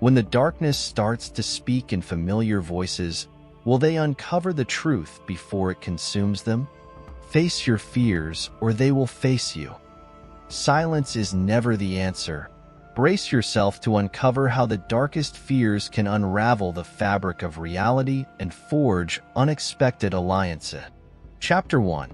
When the darkness starts to speak in familiar voices, will they uncover the truth before it consumes them? Face your fears, or they will face you. Silence is never the answer. Brace yourself to uncover how the darkest fears can unravel the fabric of reality and forge unexpected alliances. Chapter 1.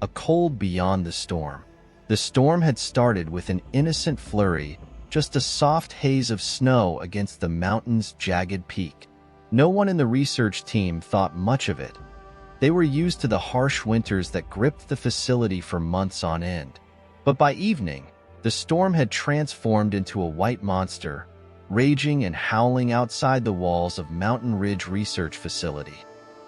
A cold beyond the storm. The storm had started with an innocent flurry, just a soft haze of snow against the mountain's jagged peak. No one in the research team thought much of it. They were used to the harsh winters that gripped the facility for months on end. But by evening, the storm had transformed into a white monster, raging and howling outside the walls of Mountain Ridge Research Facility.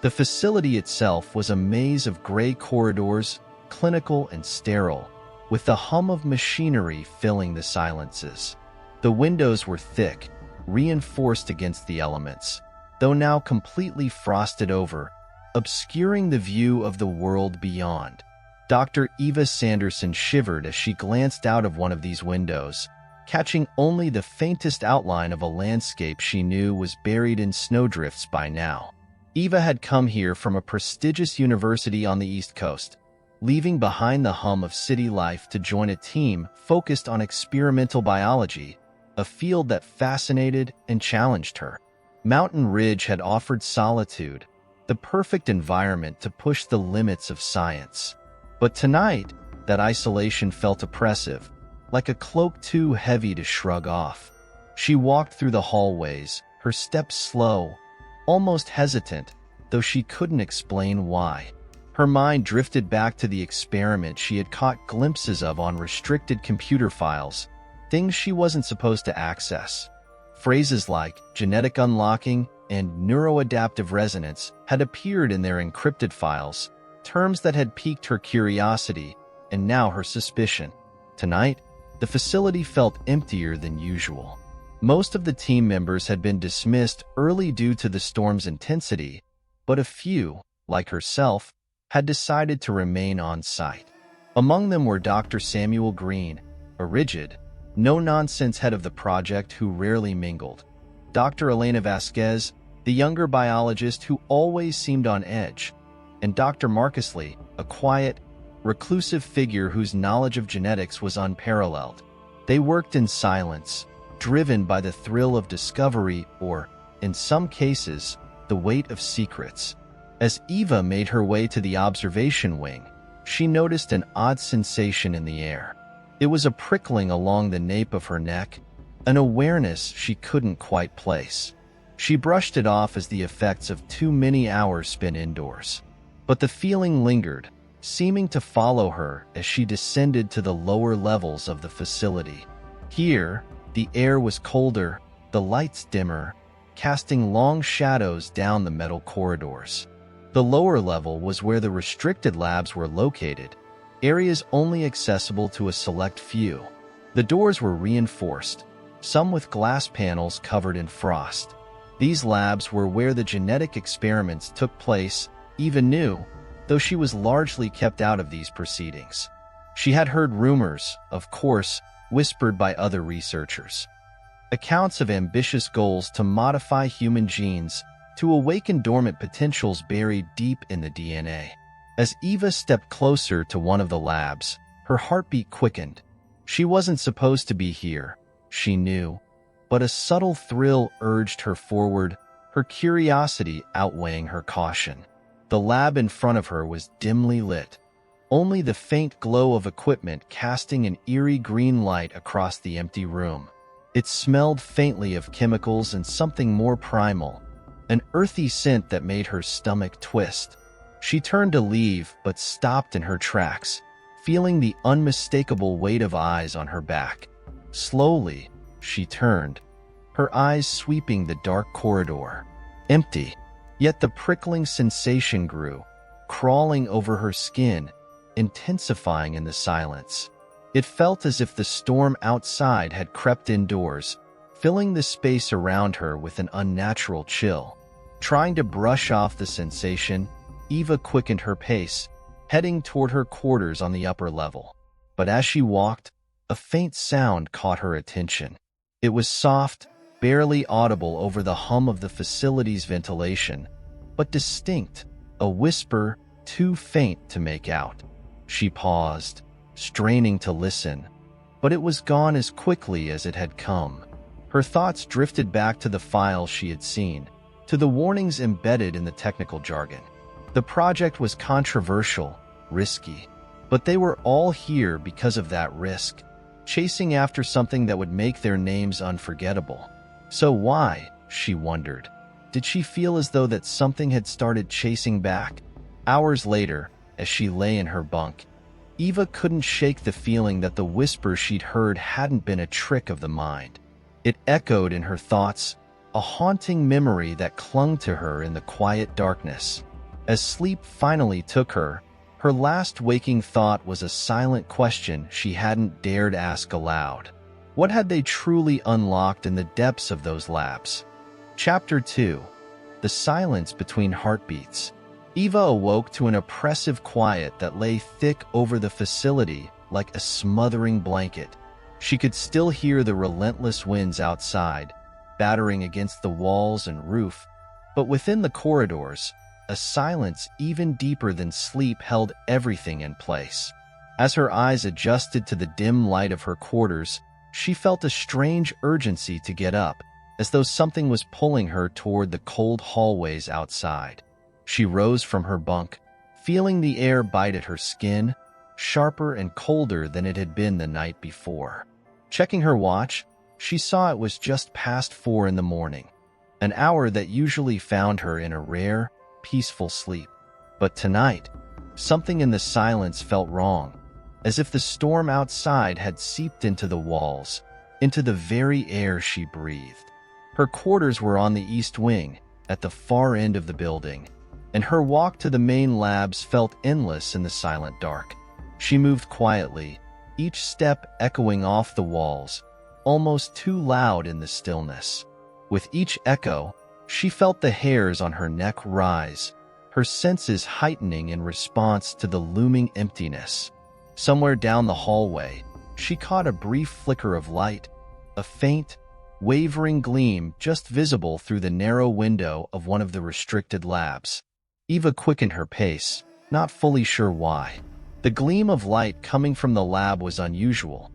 The facility itself was a maze of gray corridors, clinical and sterile, with the hum of machinery filling the silences. The windows were thick, reinforced against the elements, though now completely frosted over, obscuring the view of the world beyond. Dr. Eva Sanderson shivered as she glanced out of one of these windows, catching only the faintest outline of a landscape she knew was buried in snowdrifts by now. Eva had come here from a prestigious university on the East Coast, leaving behind the hum of city life to join a team focused on experimental biology, a field that fascinated and challenged her. Mountain Ridge had offered solitude, the perfect environment to push the limits of science. But tonight, that isolation felt oppressive, like a cloak too heavy to shrug off. She walked through the hallways, her steps slow, almost hesitant, though she couldn't explain why. Her mind drifted back to the experiment she had caught glimpses of on restricted computer files, things she wasn't supposed to access. Phrases like genetic unlocking and neuroadaptive resonance had appeared in their encrypted files, terms that had piqued her curiosity and now her suspicion. Tonight, the facility felt emptier than usual. Most of the team members had been dismissed early due to the storm's intensity, but a few, like herself, had decided to remain on site. Among them were Dr. Samuel Green, a rigid, no-nonsense head of the project who rarely mingled; Dr. Elena Vasquez, the younger biologist who always seemed on edge; and Dr. Marcus Lee, a quiet, reclusive figure whose knowledge of genetics was unparalleled. They worked in silence, driven by the thrill of discovery or, in some cases, the weight of secrets. As Eva made her way to the observation wing, she noticed an odd sensation in the air. It was a prickling along the nape of her neck, an awareness she couldn't quite place. She brushed it off as the effects of too many hours spent indoors. But the feeling lingered, seeming to follow her as she descended to the lower levels of the facility. Here, the air was colder, the lights dimmer, casting long shadows down the metal corridors. The lower level was where the restricted labs were located, areas only accessible to a select few. The doors were reinforced, some with glass panels covered in frost. These labs were where the genetic experiments took place. Eva knew, though she was largely kept out of these proceedings. She had heard rumors, of course, whispered by other researchers. Accounts of ambitious goals to modify human genes to awaken dormant potentials buried deep in the DNA. As Eva stepped closer to one of the labs, her heartbeat quickened. She wasn't supposed to be here, she knew, but a subtle thrill urged her forward, her curiosity outweighing her caution. The lab in front of her was dimly lit, only the faint glow of equipment casting an eerie green light across the empty room. It smelled faintly of chemicals and something more primal, an earthy scent that made her stomach twist. She turned to leave, but stopped in her tracks, feeling the unmistakable weight of eyes on her back. Slowly, she turned, her eyes sweeping the dark corridor. Empty. Yet the prickling sensation grew, crawling over her skin, intensifying in the silence. It felt as if the storm outside had crept indoors, filling the space around her with an unnatural chill. Trying to brush off the sensation, Eva quickened her pace, heading toward her quarters on the upper level. But as she walked, a faint sound caught her attention. It was soft, barely audible over the hum of the facility's ventilation, but distinct, a whisper too faint to make out. She paused, straining to listen, but it was gone as quickly as it had come. Her thoughts drifted back to the files she had seen, to the warnings embedded in the technical jargon. The project was controversial, risky, but they were all here because of that risk, chasing after something that would make their names unforgettable. So why, she wondered, did she feel as though that something had started chasing back? Hours later, as she lay in her bunk, Eva couldn't shake the feeling that the whisper she'd heard hadn't been a trick of the mind. It echoed in her thoughts, a haunting memory that clung to her in the quiet darkness. As sleep finally took her, her last waking thought was a silent question she hadn't dared ask aloud. What had they truly unlocked in the depths of those labs? Chapter 2. The Silence Between Heartbeats. Eva awoke to an oppressive quiet that lay thick over the facility like a smothering blanket. She could still hear the relentless winds outside, battering against the walls and roof, but within the corridors, a silence even deeper than sleep held everything in place. As her eyes adjusted to the dim light of her quarters, she felt a strange urgency to get up, as though something was pulling her toward the cold hallways outside. She rose from her bunk, feeling the air bite at her skin, sharper and colder than it had been the night before. Checking her watch, she saw it was just past 4 in the morning, an hour that usually found her in a rare, peaceful sleep. But tonight, something in the silence felt wrong, as if the storm outside had seeped into the walls, into the very air she breathed. Her quarters were on the east wing, at the far end of the building, and her walk to the main labs felt endless in the silent dark. She moved quietly, each step echoing off the walls, almost too loud in the stillness. With each echo, she felt the hairs on her neck rise, her senses heightening in response to the looming emptiness. Somewhere down the hallway, she caught a brief flicker of light, a faint, wavering gleam just visible through the narrow window of one of the restricted labs. Eva quickened her pace, not fully sure why. The gleam of light coming from the lab was unusual.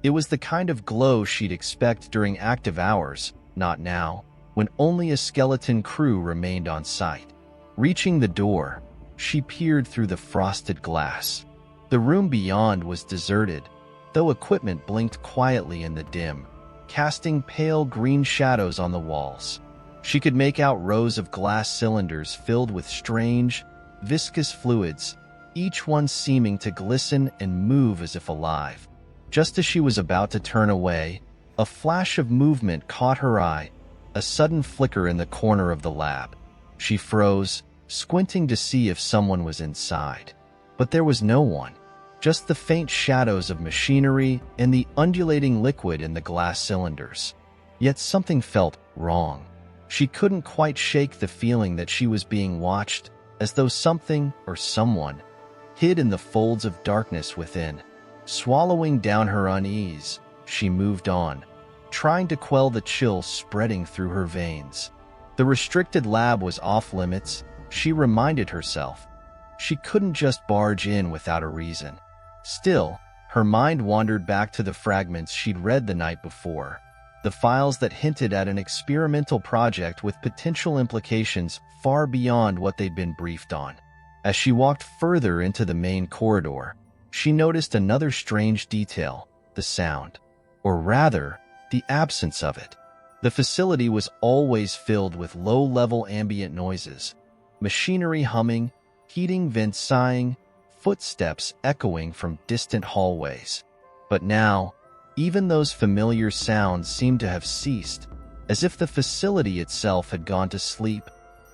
It was the kind of glow she'd expect during active hours, not now, when only a skeleton crew remained on site. Reaching the door, she peered through the frosted glass. The room beyond was deserted, though equipment blinked quietly in the dim, casting pale green shadows on the walls. She could make out rows of glass cylinders filled with strange, viscous fluids, each one seeming to glisten and move as if alive. Just as she was about to turn away, a flash of movement caught her eye, a sudden flicker in the corner of the lab. She froze, squinting to see if someone was inside. But there was no one, just the faint shadows of machinery and the undulating liquid in the glass cylinders. Yet something felt wrong. She couldn't quite shake the feeling that she was being watched, as though something or someone hid in the folds of darkness within. Swallowing down her unease, she moved on, trying to quell the chill spreading through her veins. The restricted lab was off limits, she reminded herself. She couldn't just barge in without a reason. Still, her mind wandered back to the fragments she'd read the night before, the files that hinted at an experimental project with potential implications far beyond what they'd been briefed on. As she walked further into the main corridor, she noticed another strange detail, the sound, or rather, the absence of it. The facility was always filled with low-level ambient noises, machinery humming, heating vents sighing, footsteps echoing from distant hallways. But now, even those familiar sounds seemed to have ceased, as if the facility itself had gone to sleep,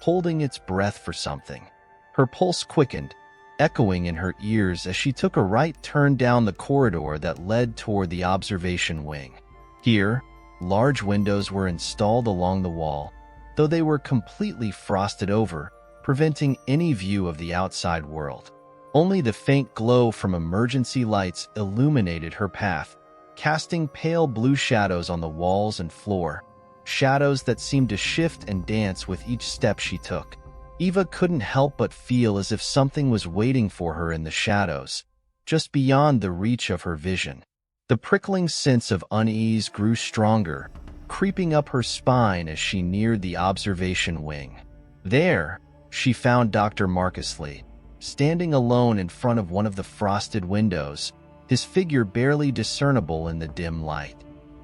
holding its breath for something. Her pulse quickened, echoing in her ears as she took a right turn down the corridor that led toward the observation wing. Here, large windows were installed along the wall, though they were completely frosted over, preventing any view of the outside world. Only the faint glow from emergency lights illuminated her path, casting pale blue shadows on the walls and floor. shadows that seemed to shift and dance with each step she took. Eva couldn't help but feel as if something was waiting for her in the shadows, just beyond the reach of her vision. The prickling sense of unease grew stronger, creeping up her spine as she neared the observation wing. There, she found Dr. Marcus Lee, standing alone in front of one of the frosted windows, his figure barely discernible in the dim light.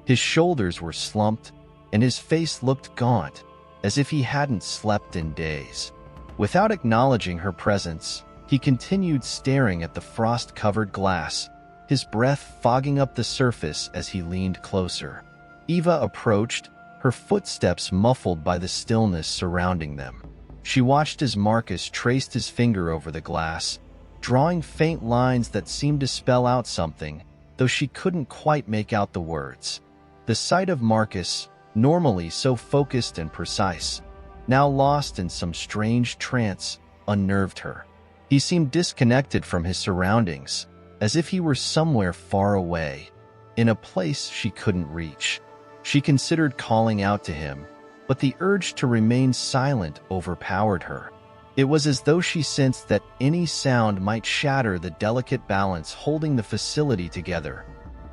His shoulders were slumped, and his face looked gaunt, as if he hadn't slept in days. Without acknowledging her presence, he continued staring at the frost-covered glass, his breath fogging up the surface as he leaned closer. Eva approached, her footsteps muffled by the stillness surrounding them. She watched as Marcus traced his finger over the glass, drawing faint lines that seemed to spell out something, though she couldn't quite make out the words. The sight of Marcus, normally so focused and precise, now lost in some strange trance, unnerved her. He seemed disconnected from his surroundings, as if he were somewhere far away, in a place she couldn't reach. She considered calling out to him, but the urge to remain silent overpowered her. It was as though she sensed that any sound might shatter the delicate balance holding the facility together,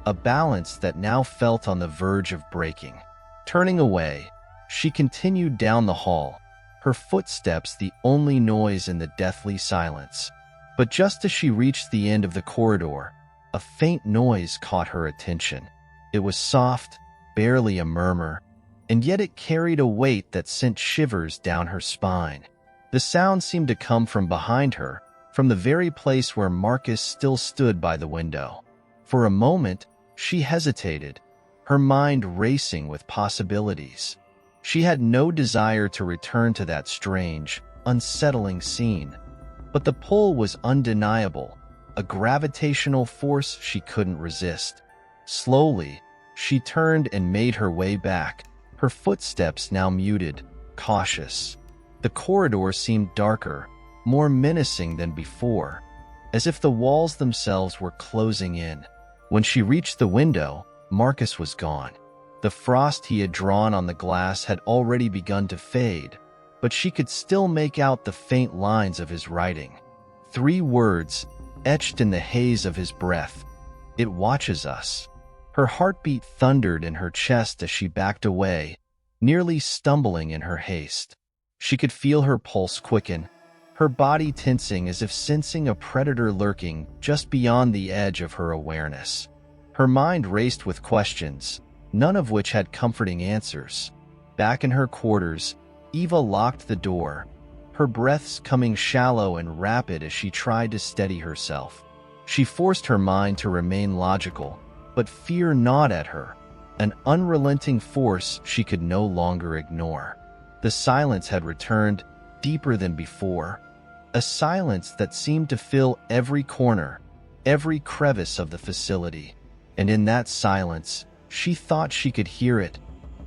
a balance that now felt on the verge of breaking. Turning away, she continued down the hall, her footsteps the only noise in the deathly silence. But just as she reached the end of the corridor, a faint noise caught her attention. It was soft, barely a murmur, and yet it carried a weight that sent shivers down her spine. The sound seemed to come from behind her, from the very place where Marcus still stood by the window. For a moment, she hesitated, her mind racing with possibilities. She had no desire to return to that strange, unsettling scene. But the pull was undeniable, a gravitational force she couldn't resist. Slowly, she turned and made her way back, her footsteps now muted, cautious. The corridor seemed darker, more menacing than before, as if the walls themselves were closing in. When she reached the window, Marcus was gone. The frost he had drawn on the glass had already begun to fade, but she could still make out the faint lines of his writing. 3 words, etched in the haze of his breath. "It watches us." Her heartbeat thundered in her chest as she backed away, nearly stumbling in her haste. She could feel her pulse quicken, her body tensing as if sensing a predator lurking just beyond the edge of her awareness. Her mind raced with questions, none of which had comforting answers. Back in her quarters, Eva locked the door, her breaths coming shallow and rapid as she tried to steady herself. She forced her mind to remain logical, but fear gnawed at her, an unrelenting force she could no longer ignore. The silence had returned, deeper than before, a silence that seemed to fill every corner, every crevice of the facility. And in that silence, she thought she could hear it,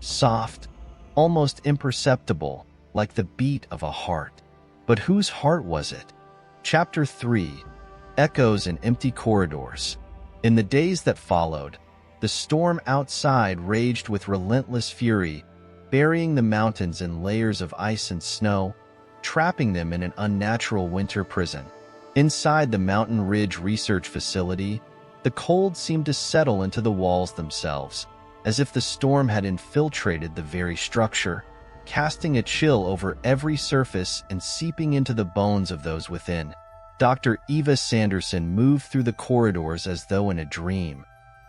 soft, almost imperceptible, like the beat of a heart. But whose heart was it? Chapter 3: Echoes in Empty Corridors. In the days that followed, the storm outside raged with relentless fury, burying the mountains in layers of ice and snow, trapping them in an unnatural winter prison. Inside the Mountain Ridge Research Facility, the cold seemed to settle into the walls themselves, as if the storm had infiltrated the very structure, casting a chill over every surface and seeping into the bones of those within. Dr. Eva Sanderson moved through the corridors as though in a dream,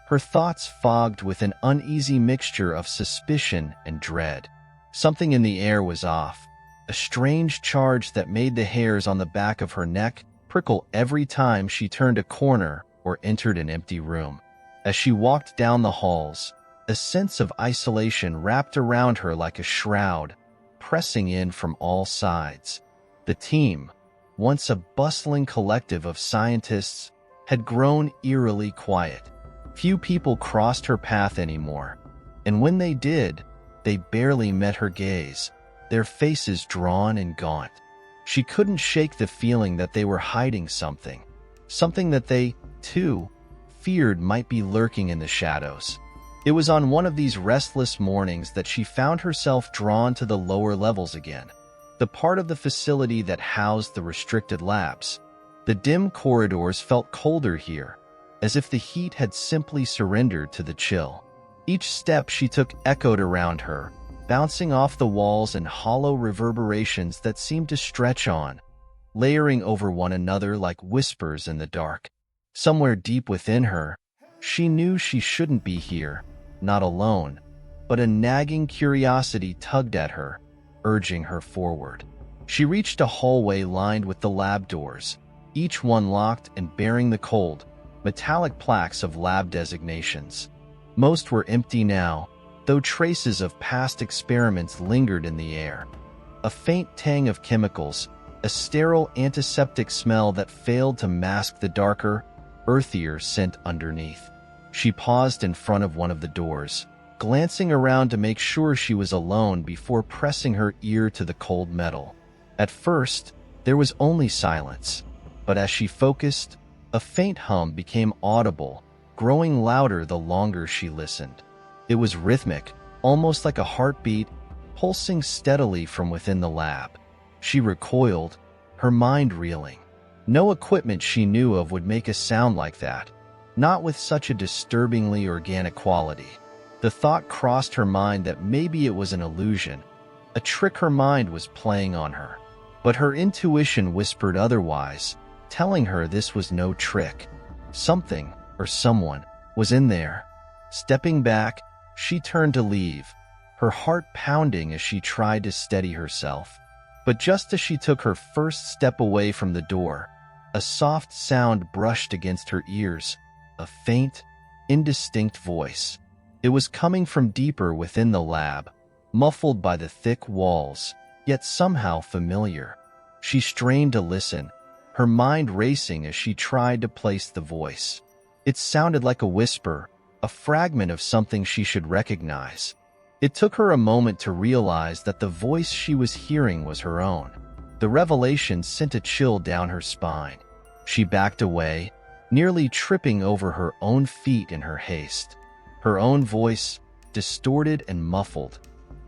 her thoughts fogged with an uneasy mixture of suspicion and dread. Something in the air was off, a strange charge that made the hairs on the back of her neck prickle every time she turned a corner or entered an empty room. As she walked down the halls, a sense of isolation wrapped around her like a shroud, pressing in from all sides. The team, once a bustling collective of scientists, had grown eerily quiet. Few people crossed her path anymore, and when they did, they barely met her gaze, their faces drawn and gaunt. She couldn't shake the feeling that they were hiding something that they, too, feared might be lurking in the shadows. It was on one of these restless mornings that she found herself drawn to the lower levels again, the part of the facility that housed the restricted labs. The dim corridors felt colder here, as if the heat had simply surrendered to the chill. Each step she took echoed around her, bouncing off the walls in hollow reverberations that seemed to stretch on, layering over one another like whispers in the dark. Somewhere deep within her, she knew she shouldn't be here, not alone, but a nagging curiosity tugged at her, urging her forward. She reached a hallway lined with the lab doors, each one locked and bearing the cold, metallic plaques of lab designations. Most were empty now, though traces of past experiments lingered in the air. A faint tang of chemicals, a sterile antiseptic smell that failed to mask the darker, earthier scent underneath. She paused in front of one of the doors, glancing around to make sure she was alone before pressing her ear to the cold metal. At first, there was only silence, but as she focused, a faint hum became audible, growing louder the longer she listened. It was rhythmic, almost like a heartbeat, pulsing steadily from within the lab. She recoiled, her mind reeling. No equipment she knew of would make a sound like that, not with such a disturbingly organic quality. The thought crossed her mind that maybe it was an illusion, a trick her mind was playing on her. But her intuition whispered otherwise, telling her this was no trick. Something, or someone, was in there. Stepping back, she turned to leave, her heart pounding as she tried to steady herself. But just as she took her first step away from the door, a soft sound brushed against her ears, a faint, indistinct voice. It was coming from deeper within the lab, muffled by the thick walls, yet somehow familiar. She strained to listen, her mind racing as she tried to place the voice. It sounded like a whisper, a fragment of something she should recognize. It took her a moment to realize that the voice she was hearing was her own. The revelation sent a chill down her spine. She backed away, nearly tripping over her own feet in her haste. Her own voice, distorted and muffled,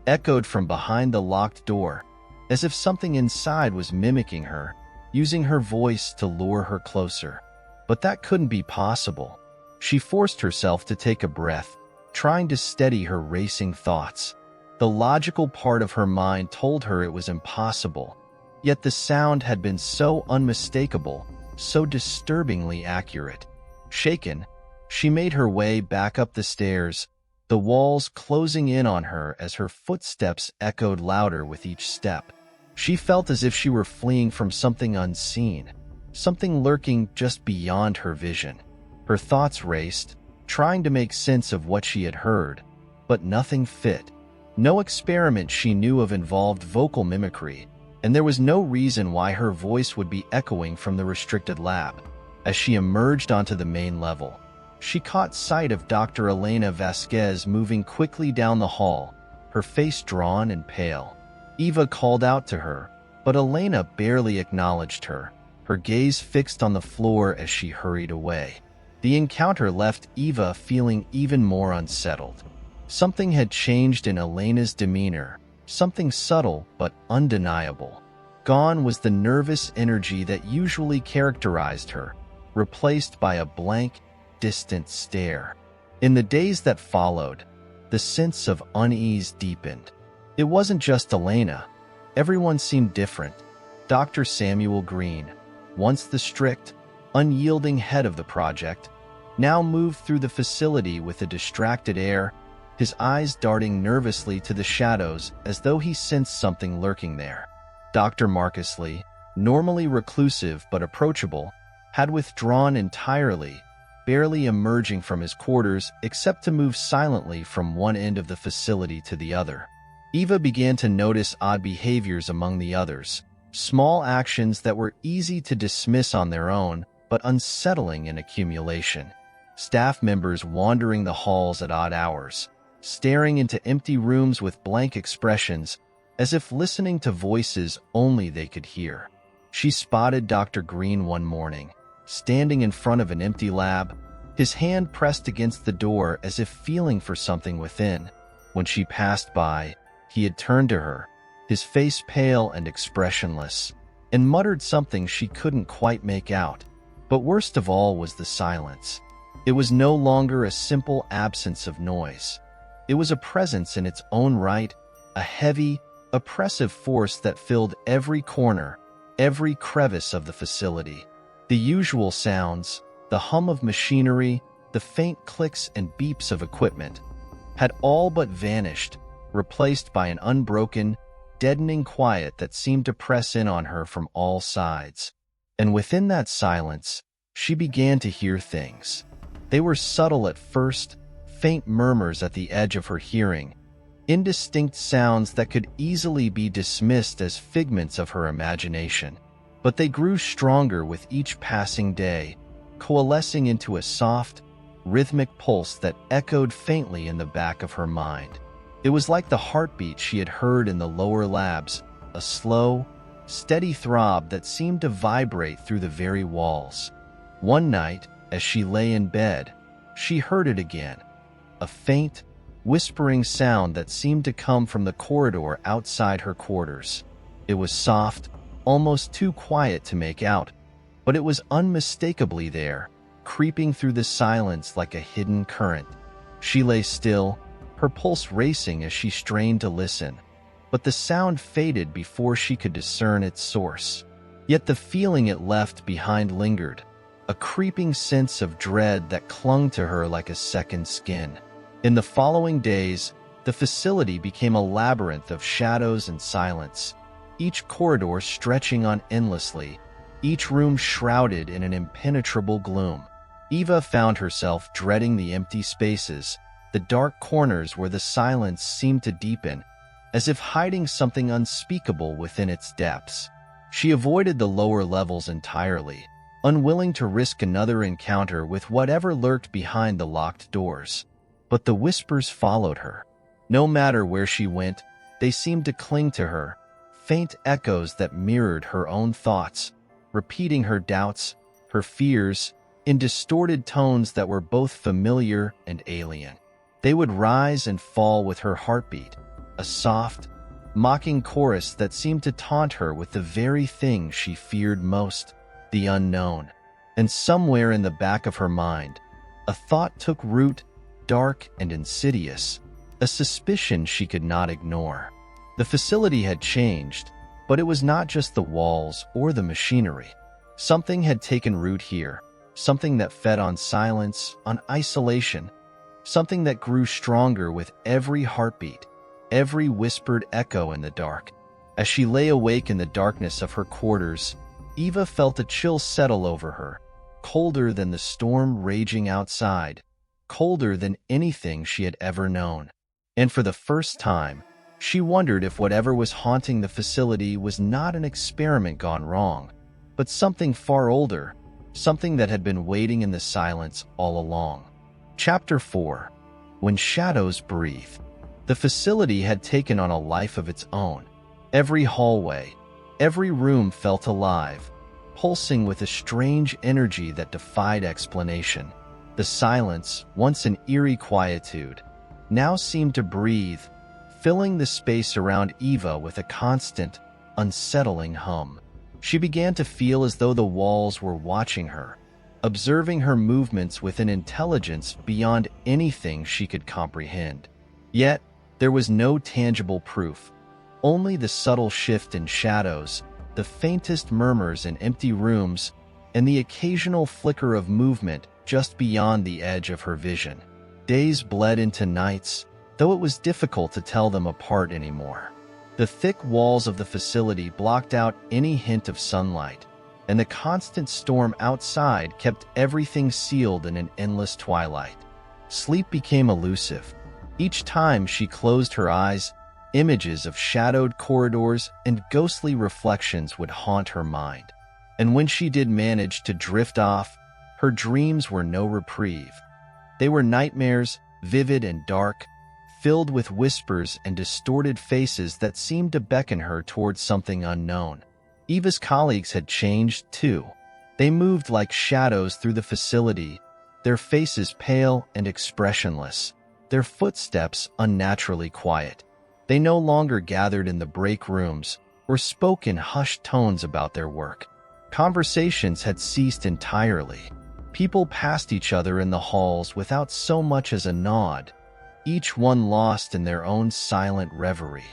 echoed from behind the locked door, as if something inside was mimicking her, using her voice to lure her closer. But that couldn't be possible. She forced herself to take a breath, trying to steady her racing thoughts. The logical part of her mind told her it was impossible, yet the sound had been so unmistakable, so disturbingly accurate. Shaken, she made her way back up the stairs, the walls closing in on her as her footsteps echoed louder with each step. She felt as if she were fleeing from something unseen, something lurking just beyond her vision. Her thoughts raced, trying to make sense of what she had heard, but nothing fit. No experiment she knew of involved vocal mimicry, and there was no reason why her voice would be echoing from the restricted lab. As she emerged onto the main level, she caught sight of Dr. Elena Vasquez moving quickly down the hall, her face drawn and pale. Eva called out to her, but Elena barely acknowledged her, her gaze fixed on the floor as she hurried away. The encounter left Eva feeling even more unsettled. Something had changed in Elena's demeanor, something subtle but undeniable. Gone was the nervous energy that usually characterized her, replaced by a blank, distant stare. In the days that followed, the sense of unease deepened. It wasn't just Elena. Everyone seemed different. Dr. Samuel Green, once the strict, unyielding head of the project, now moved through the facility with a distracted air, his eyes darting nervously to the shadows as though he sensed something lurking there. Dr. Marcus Lee, normally reclusive but approachable, had withdrawn entirely, barely emerging from his quarters except to move silently from one end of the facility to the other. Eva began to notice odd behaviors among the others, small actions that were easy to dismiss on their own, but unsettling in accumulation. Staff members wandering the halls at odd hours, staring into empty rooms with blank expressions, as if listening to voices only they could hear. She spotted Dr. Green one morning, standing in front of an empty lab, his hand pressed against the door as if feeling for something within. When she passed by, he had turned to her, his face pale and expressionless, and muttered something she couldn't quite make out. But worst of all was the silence. It was no longer a simple absence of noise. It was a presence in its own right, a heavy, oppressive force that filled every corner, every crevice of the facility. The usual sounds, the hum of machinery, the faint clicks and beeps of equipment, had all but vanished, replaced by an unbroken, deadening quiet that seemed to press in on her from all sides. And within that silence, she began to hear things. They were subtle at first, faint murmurs at the edge of her hearing, indistinct sounds that could easily be dismissed as figments of her imagination. But they grew stronger with each passing day, coalescing into a soft, rhythmic pulse that echoed faintly in the back of her mind. It was like the heartbeat she had heard in the lower labs, a slow, steady throb that seemed to vibrate through the very walls. One night, as she lay in bed, she heard it again, a faint, whispering sound that seemed to come from the corridor outside her quarters. It was soft, almost too quiet to make out, but it was unmistakably there, creeping through the silence like a hidden current. She lay still, her pulse racing as she strained to listen, but the sound faded before she could discern its source. Yet the feeling it left behind lingered, a creeping sense of dread that clung to her like a second skin. In the following days, the facility became a labyrinth of shadows and silence, each corridor stretching on endlessly, each room shrouded in an impenetrable gloom. Eva found herself dreading the empty spaces, the dark corners where the silence seemed to deepen, as if hiding something unspeakable within its depths. She avoided the lower levels entirely, unwilling to risk another encounter with whatever lurked behind the locked doors. But the whispers followed her. No matter where she went, they seemed to cling to her, faint echoes that mirrored her own thoughts, repeating her doubts, her fears, in distorted tones that were both familiar and alien. They would rise and fall with her heartbeat, a soft, mocking chorus that seemed to taunt her with the very thing she feared most, the unknown. And somewhere in the back of her mind, a thought took root, dark and insidious, a suspicion she could not ignore. The facility had changed, but it was not just the walls or the machinery. Something had taken root here, something that fed on silence, on isolation, something that grew stronger with every heartbeat, every whispered echo in the dark. As she lay awake in the darkness of her quarters, Eva felt a chill settle over her, colder than the storm raging outside, colder than anything she had ever known. And for the first time, she wondered if whatever was haunting the facility was not an experiment gone wrong, but something far older, something that had been waiting in the silence all along. Chapter 4. When Shadows Breathe. The facility had taken on a life of its own. Every hallway, every room felt alive, pulsing with a strange energy that defied explanation. The silence, once an eerie quietude, now seemed to breathe, filling the space around Eva with a constant, unsettling hum. She began to feel as though the walls were watching her, observing her movements with an intelligence beyond anything she could comprehend. Yet, there was no tangible proof, only the subtle shift in shadows, the faintest murmurs in empty rooms, and the occasional flicker of movement just beyond the edge of her vision. Days bled into nights, though it was difficult to tell them apart anymore. The thick walls of the facility blocked out any hint of sunlight, and the constant storm outside kept everything sealed in an endless twilight. Sleep became elusive. Each time she closed her eyes, images of shadowed corridors and ghostly reflections would haunt her mind. And when she did manage to drift off, her dreams were no reprieve. They were nightmares, vivid and dark, filled with whispers and distorted faces that seemed to beckon her towards something unknown. Eva's colleagues had changed, too. They moved like shadows through the facility, their faces pale and expressionless, their footsteps unnaturally quiet. They no longer gathered in the break rooms or spoke in hushed tones about their work. Conversations had ceased entirely. People passed each other in the halls without so much as a nod, each one lost in their own silent reverie.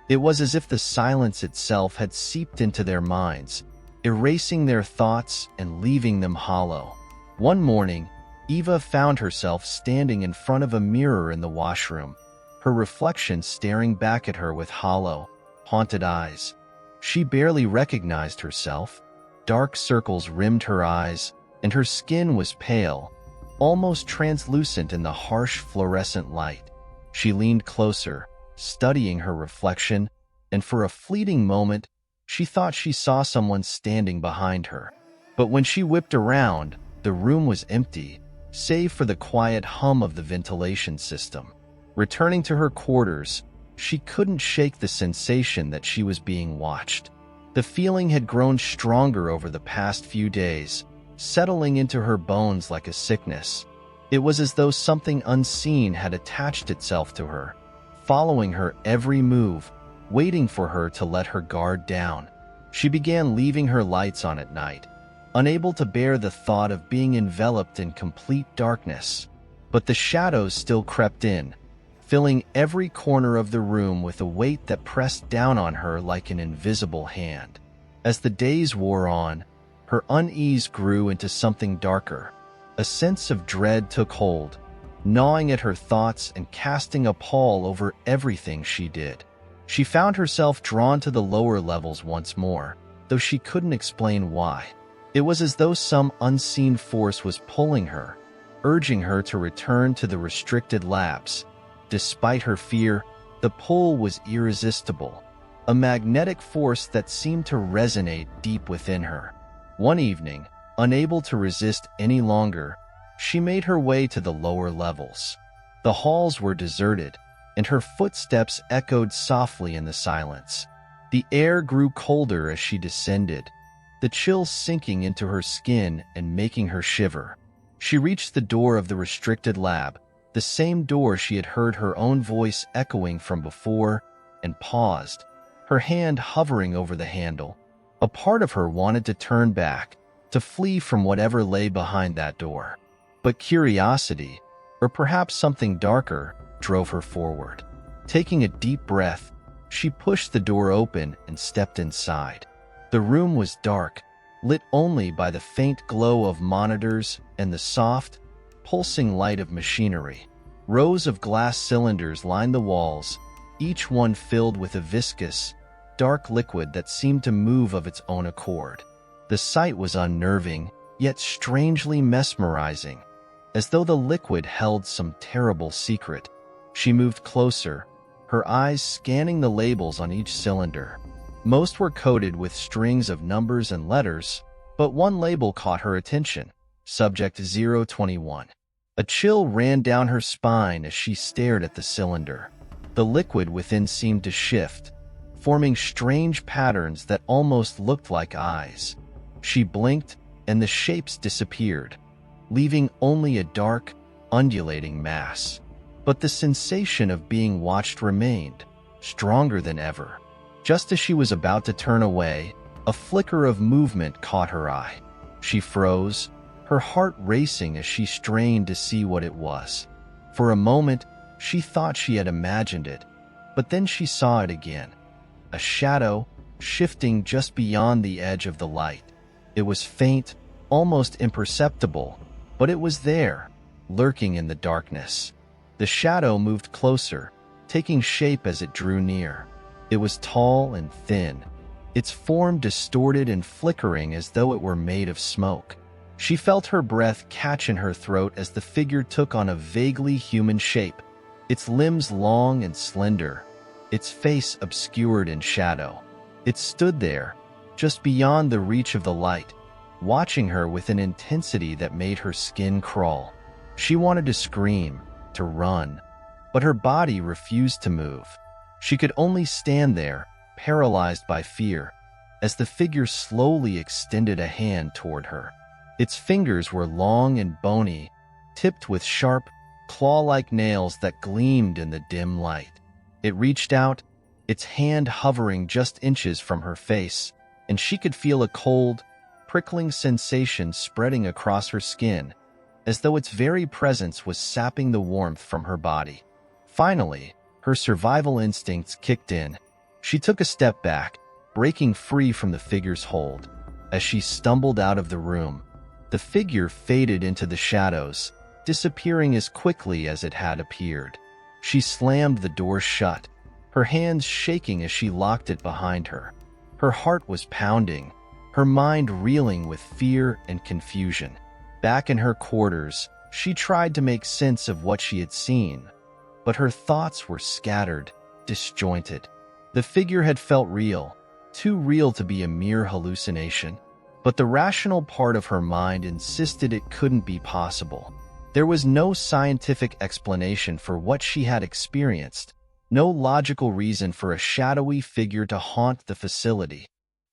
It was as if the silence itself had seeped into their minds, erasing their thoughts and leaving them hollow. One morning, Eva found herself standing in front of a mirror in the washroom, her reflection staring back at her with hollow, haunted eyes. She barely recognized herself. Dark circles rimmed her eyes, and her skin was pale, almost translucent in the harsh fluorescent light. She leaned closer, studying her reflection, and for a fleeting moment, she thought she saw someone standing behind her. But when she whipped around, the room was empty, save for the quiet hum of the ventilation system. Returning to her quarters, she couldn't shake the sensation that she was being watched. The feeling had grown stronger over the past few days, settling into her bones like a sickness. It was as though something unseen had attached itself to her, following her every move, waiting for her to let her guard down. She began leaving her lights on at night, unable to bear the thought of being enveloped in complete darkness. But the shadows still crept in, filling every corner of the room with a weight that pressed down on her like an invisible hand. As the days wore on, her unease grew into something darker. A sense of dread took hold, gnawing at her thoughts and casting a pall over everything she did. She found herself drawn to the lower levels once more, though she couldn't explain why. It was as though some unseen force was pulling her, urging her to return to the restricted labs. Despite her fear, the pull was irresistible, a magnetic force that seemed to resonate deep within her. One evening, unable to resist any longer, she made her way to the lower levels. The halls were deserted, and her footsteps echoed softly in the silence. The air grew colder as she descended, the chill sinking into her skin and making her shiver. She reached the door of the restricted lab, the same door she had heard her own voice echoing from before, and paused, her hand hovering over the handle. A part of her wanted to turn back, to flee from whatever lay behind that door. But curiosity, or perhaps something darker, drove her forward. Taking a deep breath, she pushed the door open and stepped inside. The room was dark, lit only by the faint glow of monitors and the soft, pulsing light of machinery. Rows of glass cylinders lined the walls, each one filled with a viscous, dark liquid that seemed to move of its own accord. The sight was unnerving, yet strangely mesmerizing, as though the liquid held some terrible secret. She moved closer, her eyes scanning the labels on each cylinder. Most were coated with strings of numbers and letters, but one label caught her attention: Subject 021. A chill ran down her spine as she stared at the cylinder. The liquid within seemed to shift, forming strange patterns that almost looked like eyes. She blinked, and the shapes disappeared, leaving only a dark, undulating mass. But the sensation of being watched remained, stronger than ever. Just as she was about to turn away, a flicker of movement caught her eye. She froze, her heart racing as she strained to see what it was. For a moment, she thought she had imagined it, but then she saw it again. A shadow, shifting just beyond the edge of the light. It was faint, almost imperceptible, but it was there, lurking in the darkness. The shadow moved closer, taking shape as it drew near. It was tall and thin, its form distorted and flickering as though it were made of smoke. She felt her breath catch in her throat as the figure took on a vaguely human shape, its limbs long and slender, its face obscured in shadow. It stood there, just beyond the reach of the light, watching her with an intensity that made her skin crawl. She wanted to scream, to run, but her body refused to move. She could only stand there, paralyzed by fear, as the figure slowly extended a hand toward her. Its fingers were long and bony, tipped with sharp, claw-like nails that gleamed in the dim light. It reached out, its hand hovering just inches from her face, and she could feel a cold, prickling sensation spreading across her skin, as though its very presence was sapping the warmth from her body. Finally, her survival instincts kicked in. She took a step back, breaking free from the figure's hold. As she stumbled out of the room, the figure faded into the shadows, disappearing as quickly as it had appeared. She slammed the door shut, her hands shaking as she locked it behind her. Her heart was pounding, her mind reeling with fear and confusion. Back in her quarters, she tried to make sense of what she had seen, but her thoughts were scattered, disjointed. The figure had felt real, too real to be a mere hallucination, but the rational part of her mind insisted it couldn't be possible. There was no scientific explanation for what she had experienced, no logical reason for a shadowy figure to haunt the facility.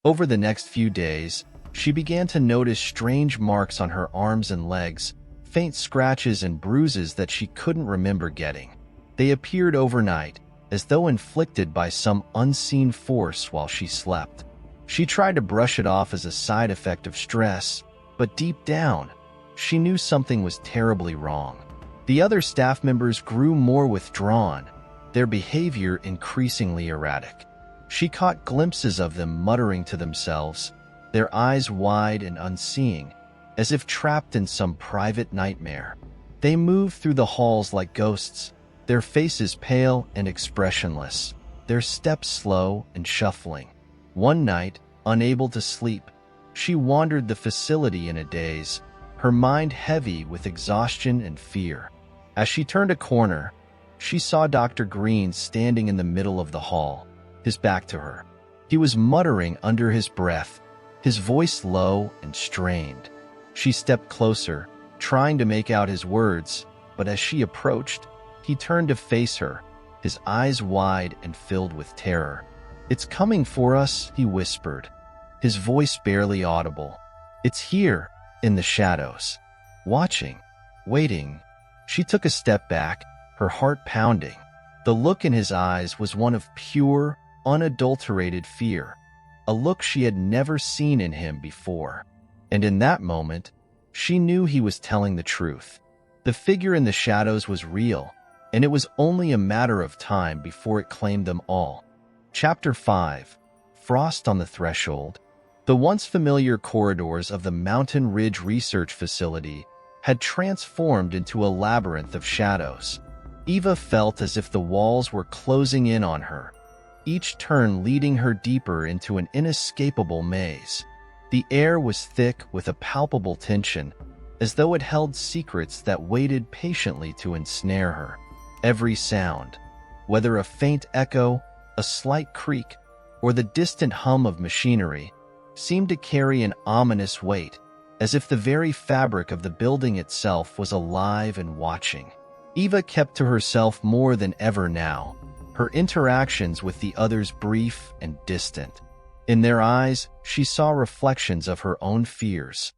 Over the next few days, she began to notice strange marks on her arms and legs, faint scratches and bruises that she couldn't remember getting. They appeared overnight, as though inflicted by some unseen force while she slept. She tried to brush it off as a side effect of stress, but deep down, she knew something was terribly wrong. The other staff members grew more withdrawn, their behavior increasingly erratic. She caught glimpses of them muttering to themselves, their eyes wide and unseeing, as if trapped in some private nightmare. They moved through the halls like ghosts, their faces pale and expressionless, their steps slow and shuffling. One night, unable to sleep, she wandered the facility in a daze, her mind heavy with exhaustion and fear. As she turned a corner, she saw Dr. Green standing in the middle of the hall, his back to her. He was muttering under his breath, his voice low and strained. She stepped closer, trying to make out his words, but as she approached, he turned to face her, his eyes wide and filled with terror. "It's coming for us," he whispered, his voice barely audible. "It's here, in the shadows. Watching, waiting." She took a step back, her heart pounding. The look in his eyes was one of pure, unadulterated fear, a look she had never seen in him before. And in that moment, she knew he was telling the truth. The figure in the shadows was real, and it was only a matter of time before it claimed them all. Chapter 5. Frost on the Threshold. The once familiar corridors of the Mountain Ridge Research Facility had transformed into a labyrinth of shadows. Eva felt as if the walls were closing in on her, each turn leading her deeper into an inescapable maze. The air was thick with a palpable tension, as though it held secrets that waited patiently to ensnare her. Every sound, whether a faint echo, a slight creak, or the distant hum of machinery, seemed to carry an ominous weight, as if the very fabric of the building itself was alive and watching. Eva kept to herself more than ever now, her interactions with the others brief and distant. In their eyes, she saw reflections of her own fears,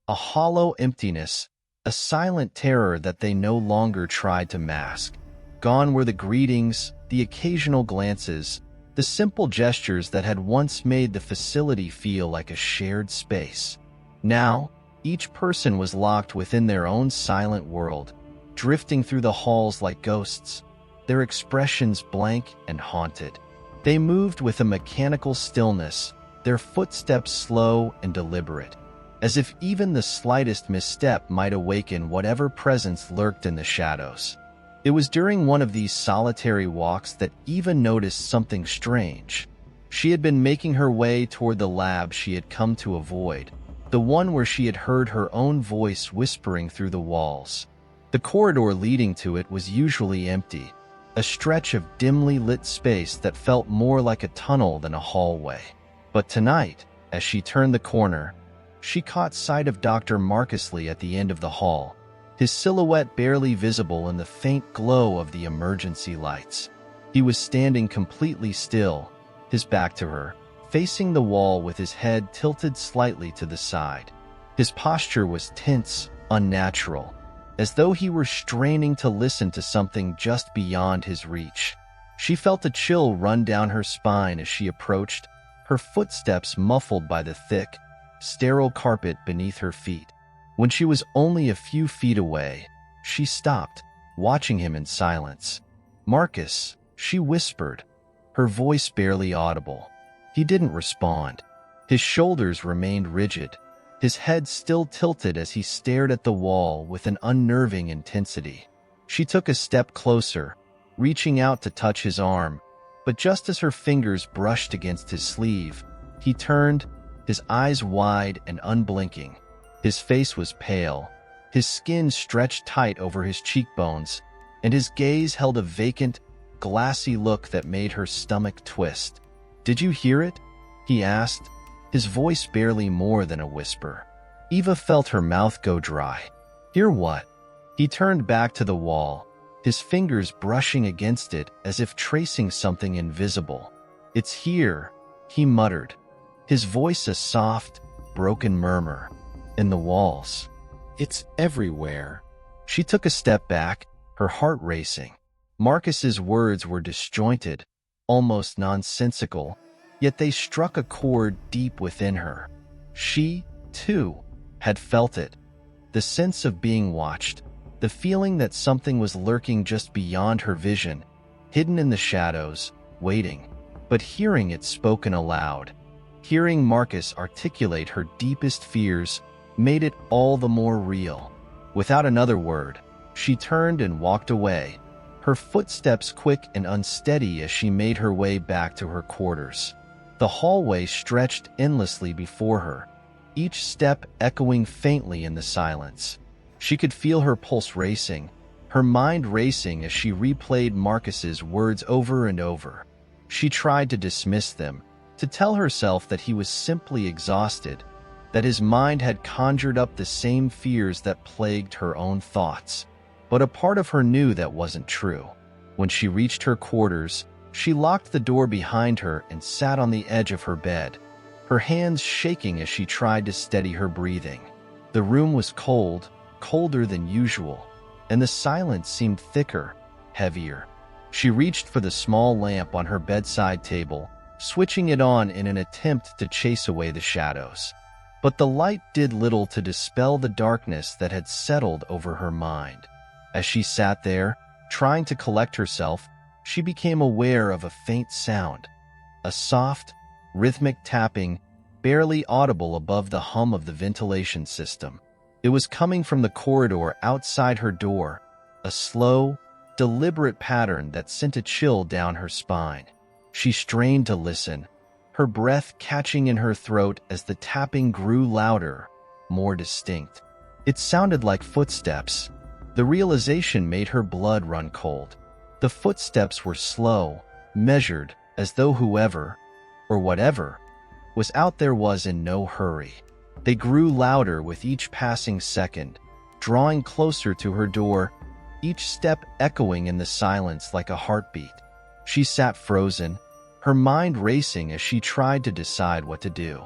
a hollow emptiness, a silent terror that they no longer tried to mask. Gone were the greetings, the occasional glances, the simple gestures that had once made the facility feel like a shared space. Now, each person was locked within their own silent world, drifting through the halls like ghosts, their expressions blank and haunted. They moved with a mechanical stillness, their footsteps slow and deliberate, as if even the slightest misstep might awaken whatever presence lurked in the shadows. It was during one of these solitary walks that Eva noticed something strange. She had been making her way toward the lab she had come to avoid, the one where she had heard her own voice whispering through the walls. The corridor leading to it was usually empty, a stretch of dimly lit space that felt more like a tunnel than a hallway. But tonight, as she turned the corner, she caught sight of Dr. Marcusley at the end of the hall, his silhouette barely visible in the faint glow of the emergency lights. He was standing completely still, his back to her, facing the wall with his head tilted slightly to the side. His posture was tense, unnatural, as though he were straining to listen to something just beyond his reach. She felt a chill run down her spine as she approached, her footsteps muffled by the thick, sterile carpet beneath her feet. When she was only a few feet away, she stopped, watching him in silence. "Marcus," she whispered, her voice barely audible. He didn't respond. His shoulders remained rigid, his head still tilted as he stared at the wall with an unnerving intensity. She took a step closer, reaching out to touch his arm, but just as her fingers brushed against his sleeve, he turned, his eyes wide and unblinking. His face was pale, his skin stretched tight over his cheekbones, and his gaze held a vacant, glassy look that made her stomach twist. "Did you hear it?" he asked, his voice barely more than a whisper. Eva felt her mouth go dry. "Hear what?" He turned back to the wall, his fingers brushing against it as if tracing something invisible. "It's here," he muttered, his voice a soft, broken murmur. "In the walls. It's everywhere." She took a step back, her heart racing. Marcus's words were disjointed, almost nonsensical, yet they struck a chord deep within her. She, too, had felt it. The sense of being watched, the feeling that something was lurking just beyond her vision, hidden in the shadows, waiting. But hearing it spoken aloud, hearing Marcus articulate her deepest fears, made it all the more real. Without another word, she turned and walked away, her footsteps quick and unsteady as she made her way back to her quarters. The hallway stretched endlessly before her, each step echoing faintly in the silence. She could feel her pulse racing, her mind racing as she replayed Marcus's words over and over. She tried to dismiss them, to tell herself that he was simply exhausted, that his mind had conjured up the same fears that plagued her own thoughts. But a part of her knew that wasn't true. When she reached her quarters, she locked the door behind her and sat on the edge of her bed, her hands shaking as she tried to steady her breathing. The room was cold, colder than usual, and the silence seemed thicker, heavier. She reached for the small lamp on her bedside table, switching it on in an attempt to chase away the shadows. But the light did little to dispel the darkness that had settled over her mind. As she sat there, trying to collect herself, she became aware of a faint sound, a soft, rhythmic tapping, barely audible above the hum of the ventilation system. It was coming from the corridor outside her door, a slow, deliberate pattern that sent a chill down her spine. She strained to listen, her breath catching in her throat as the tapping grew louder, more distinct. It sounded like footsteps. The realization made her blood run cold. The footsteps were slow, measured, as though whoever, or whatever, was out there was in no hurry. They grew louder with each passing second, drawing closer to her door, each step echoing in the silence like a heartbeat. She sat frozen, her mind racing as she tried to decide what to do.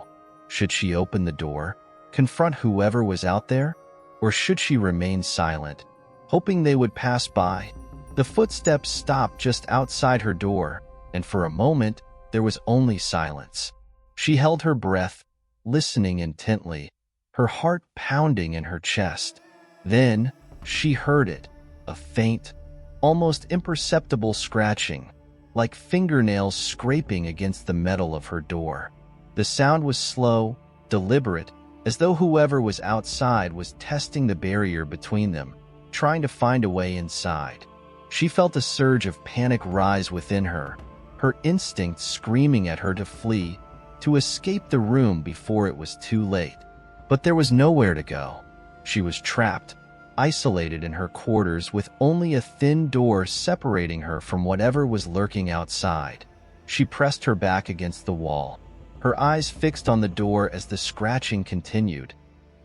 Should she open the door, confront whoever was out there, or should she remain silent, hoping they would pass by? The footsteps stopped just outside her door, and for a moment, there was only silence. She held her breath, listening intently, her heart pounding in her chest. Then, she heard it, a faint, almost imperceptible scratching, like fingernails scraping against the metal of her door. The sound was slow, deliberate, as though whoever was outside was testing the barrier between them, trying to find a way inside. She felt a surge of panic rise within her, her instincts screaming at her to flee, to escape the room before it was too late. But there was nowhere to go. She was trapped, isolated in her quarters with only a thin door separating her from whatever was lurking outside. She pressed her back against the wall, her eyes fixed on the door as the scratching continued,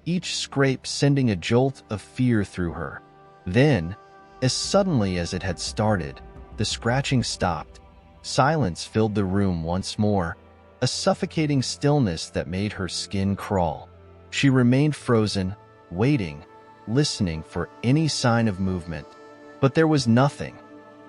each scrape sending a jolt of fear through her. Then, as suddenly as it had started, the scratching stopped. Silence filled the room once more, a suffocating stillness that made her skin crawl. She remained frozen, waiting, listening for any sign of movement. But there was nothing,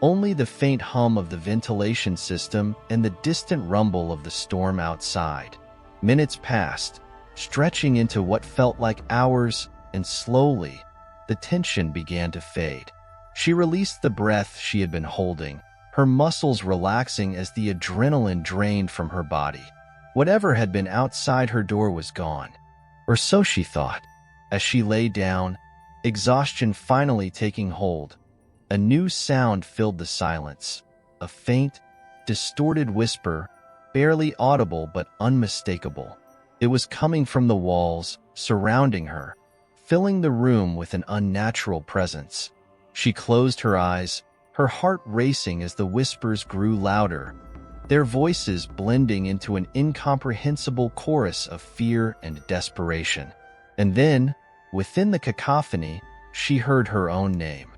only the faint hum of the ventilation system and the distant rumble of the storm outside. Minutes passed, stretching into what felt like hours, and slowly, the tension began to fade. She released the breath she had been holding, her muscles relaxing as the adrenaline drained from her body. Whatever had been outside her door was gone, or so she thought. As she lay down, exhaustion finally taking hold, a new sound filled the silence, a faint, distorted whisper, barely audible but unmistakable. It was coming from the walls, surrounding her, filling the room with an unnatural presence. She closed her eyes, her heart racing as the whispers grew louder, their voices blending into an incomprehensible chorus of fear and desperation. And then, within the cacophony, she heard her own name.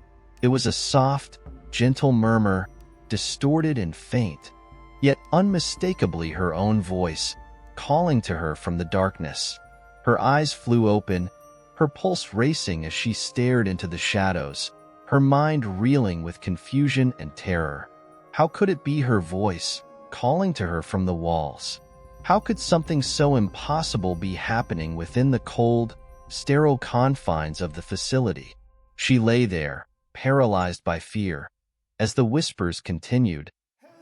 It was a soft, gentle murmur, distorted and faint, yet unmistakably her own voice, calling to her from the darkness. Her eyes flew open, her pulse racing as she stared into the shadows, her mind reeling with confusion and terror. How could it be her voice, calling to her from the walls? How could something so impossible be happening within the cold, sterile confines of the facility? She lay there, paralyzed by fear, as the whispers continued,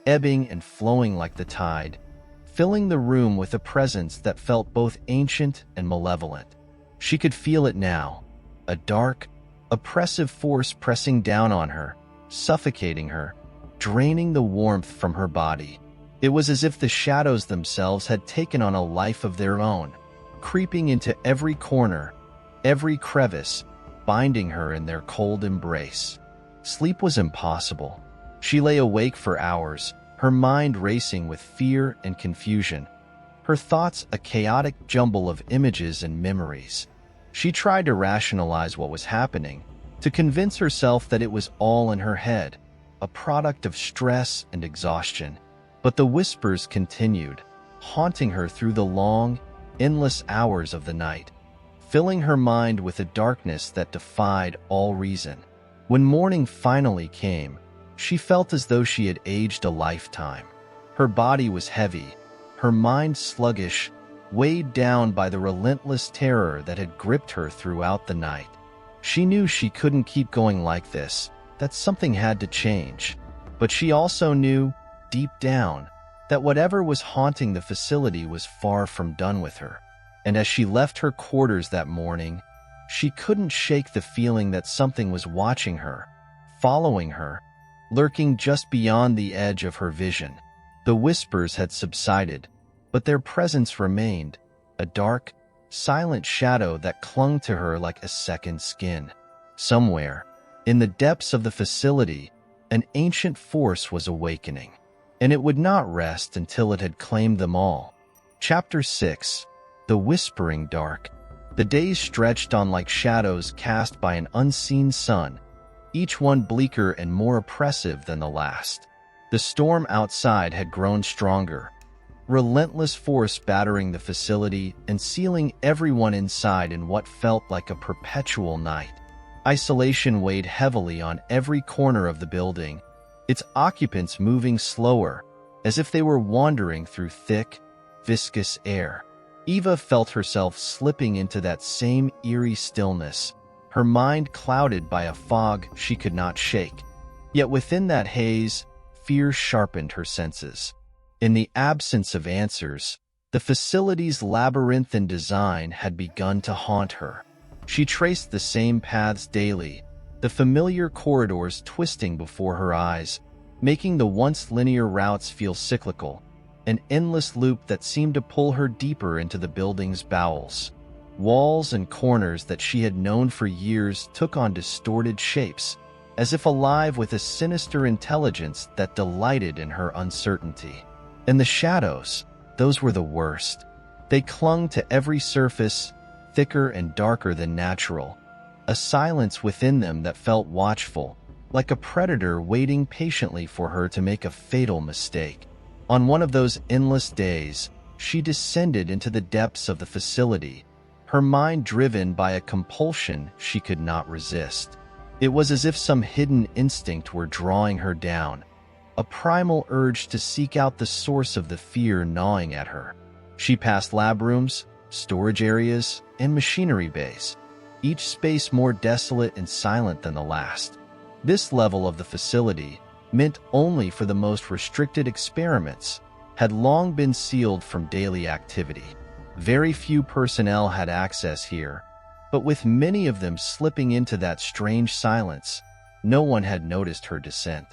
ebbing and flowing like the tide, filling the room with a presence that felt both ancient and malevolent. She could feel it now, a dark, oppressive force pressing down on her, suffocating her, draining the warmth from her body. It was as if the shadows themselves had taken on a life of their own, creeping into every corner, every crevice, binding her in their cold embrace. Sleep was impossible. She lay awake for hours, her mind racing with fear and confusion, her thoughts a chaotic jumble of images and memories. She tried to rationalize what was happening, to convince herself that it was all in her head, a product of stress and exhaustion. But the whispers continued, haunting her through the long, endless hours of the night, filling her mind with a darkness that defied all reason. When morning finally came, she felt as though she had aged a lifetime. Her body was heavy, her mind sluggish, weighed down by the relentless terror that had gripped her throughout the night. She knew she couldn't keep going like this, that something had to change. But she also knew, deep down, that whatever was haunting the facility was far from done with her. And as she left her quarters that morning, she couldn't shake the feeling that something was watching her, following her, lurking just beyond the edge of her vision. The whispers had subsided, but their presence remained, a dark, silent shadow that clung to her like a second skin. Somewhere, in the depths of the facility, an ancient force was awakening, and it would not rest until it had claimed them all. Chapter 6. The Whispering Dark. The days stretched on like shadows cast by an unseen sun, each one bleaker and more oppressive than the last. The storm outside had grown stronger, relentless force battering the facility and sealing everyone inside in what felt like a perpetual night. Isolation weighed heavily on every corner of the building, its occupants moving slower, as if they were wandering through thick, viscous air. Eva felt herself slipping into that same eerie stillness, her mind clouded by a fog she could not shake. Yet within that haze, fear sharpened her senses. In the absence of answers, the facility's labyrinthine design had begun to haunt her. She traced the same paths daily, the familiar corridors twisting before her eyes, making the once linear routes feel cyclical, an endless loop that seemed to pull her deeper into the building's bowels. Walls and corners that she had known for years took on distorted shapes, as if alive with a sinister intelligence that delighted in her uncertainty. And the shadows, those were the worst. They clung to every surface, thicker and darker than natural, a silence within them that felt watchful, like a predator waiting patiently for her to make a fatal mistake. On one of those endless days, she descended into the depths of the facility, her mind driven by a compulsion she could not resist. It was as if some hidden instinct were drawing her down, a primal urge to seek out the source of the fear gnawing at her. She passed lab rooms, storage areas, and machinery bays, each space more desolate and silent than the last. This level of the facility, meant only for the most restricted experiments, had long been sealed from daily activity. Very few personnel had access here, but with many of them slipping into that strange silence, no one had noticed her descent.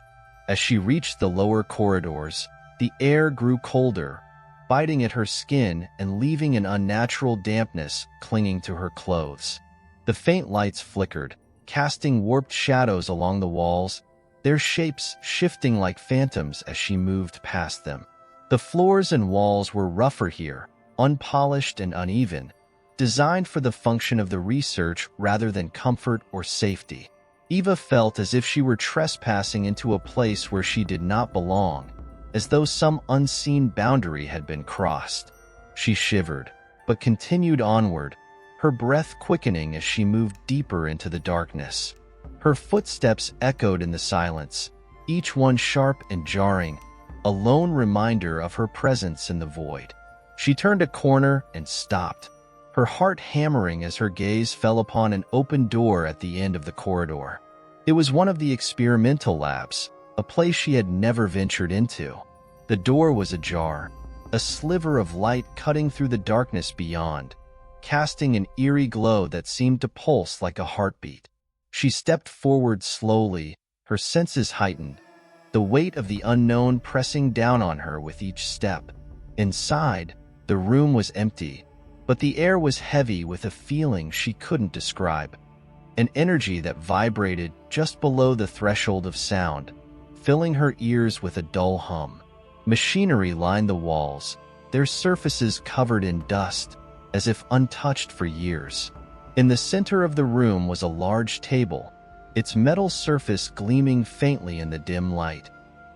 As she reached the lower corridors, the air grew colder, biting at her skin and leaving an unnatural dampness clinging to her clothes. The faint lights flickered, casting warped shadows along the walls, their shapes shifting like phantoms as she moved past them. The floors and walls were rougher here, unpolished and uneven, designed for the function of the research rather than comfort or safety. Eva felt as if she were trespassing into a place where she did not belong, as though some unseen boundary had been crossed. She shivered, but continued onward, her breath quickening as she moved deeper into the darkness. Her footsteps echoed in the silence, each one sharp and jarring, a lone reminder of her presence in the void. She turned a corner and stopped, her heart hammering as her gaze fell upon an open door at the end of the corridor. It was one of the experimental labs, a place she had never ventured into. The door was ajar, a sliver of light cutting through the darkness beyond, casting an eerie glow that seemed to pulse like a heartbeat. She stepped forward slowly, her senses heightened, the weight of the unknown pressing down on her with each step. Inside, the room was empty, but the air was heavy with a feeling she couldn't describe, an energy that vibrated just below the threshold of sound, filling her ears with a dull hum. Machinery lined the walls, their surfaces covered in dust, as if untouched for years. In the center of the room was a large table, its metal surface gleaming faintly in the dim light,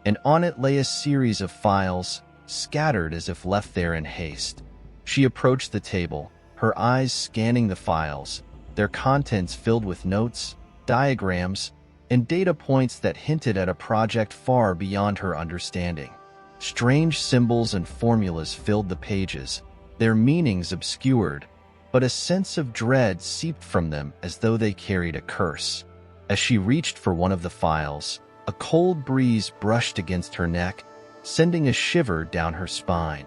and on it lay a series of files, scattered as if left there in haste. She approached the table, her eyes scanning the files, their contents filled with notes, diagrams, and data points that hinted at a project far beyond her understanding. Strange symbols and formulas filled the pages, their meanings obscured, but a sense of dread seeped from them as though they carried a curse. As she reached for one of the files, a cold breeze brushed against her neck, sending a shiver down her spine.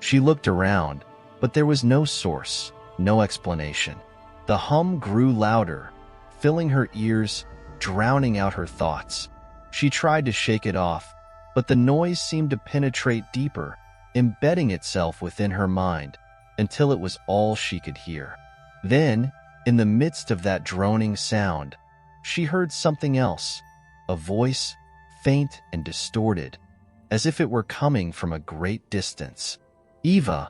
She looked around, but there was no source, no explanation. The hum grew louder, filling her ears, drowning out her thoughts. She tried to shake it off, but the noise seemed to penetrate deeper, embedding itself within her mind, until it was all she could hear. Then, in the midst of that droning sound, she heard something else, a voice, faint and distorted, as if it were coming from a great distance. "Eva!"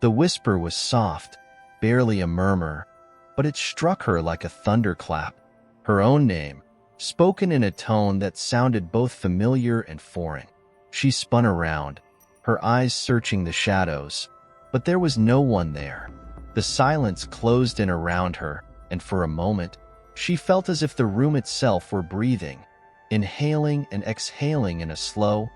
The whisper was soft, barely a murmur, but it struck her like a thunderclap. Her own name, spoken in a tone that sounded both familiar and foreign. She spun around, her eyes searching the shadows, but there was no one there. The silence closed in around her, and for a moment, she felt as if the room itself were breathing, inhaling and exhaling in a slow,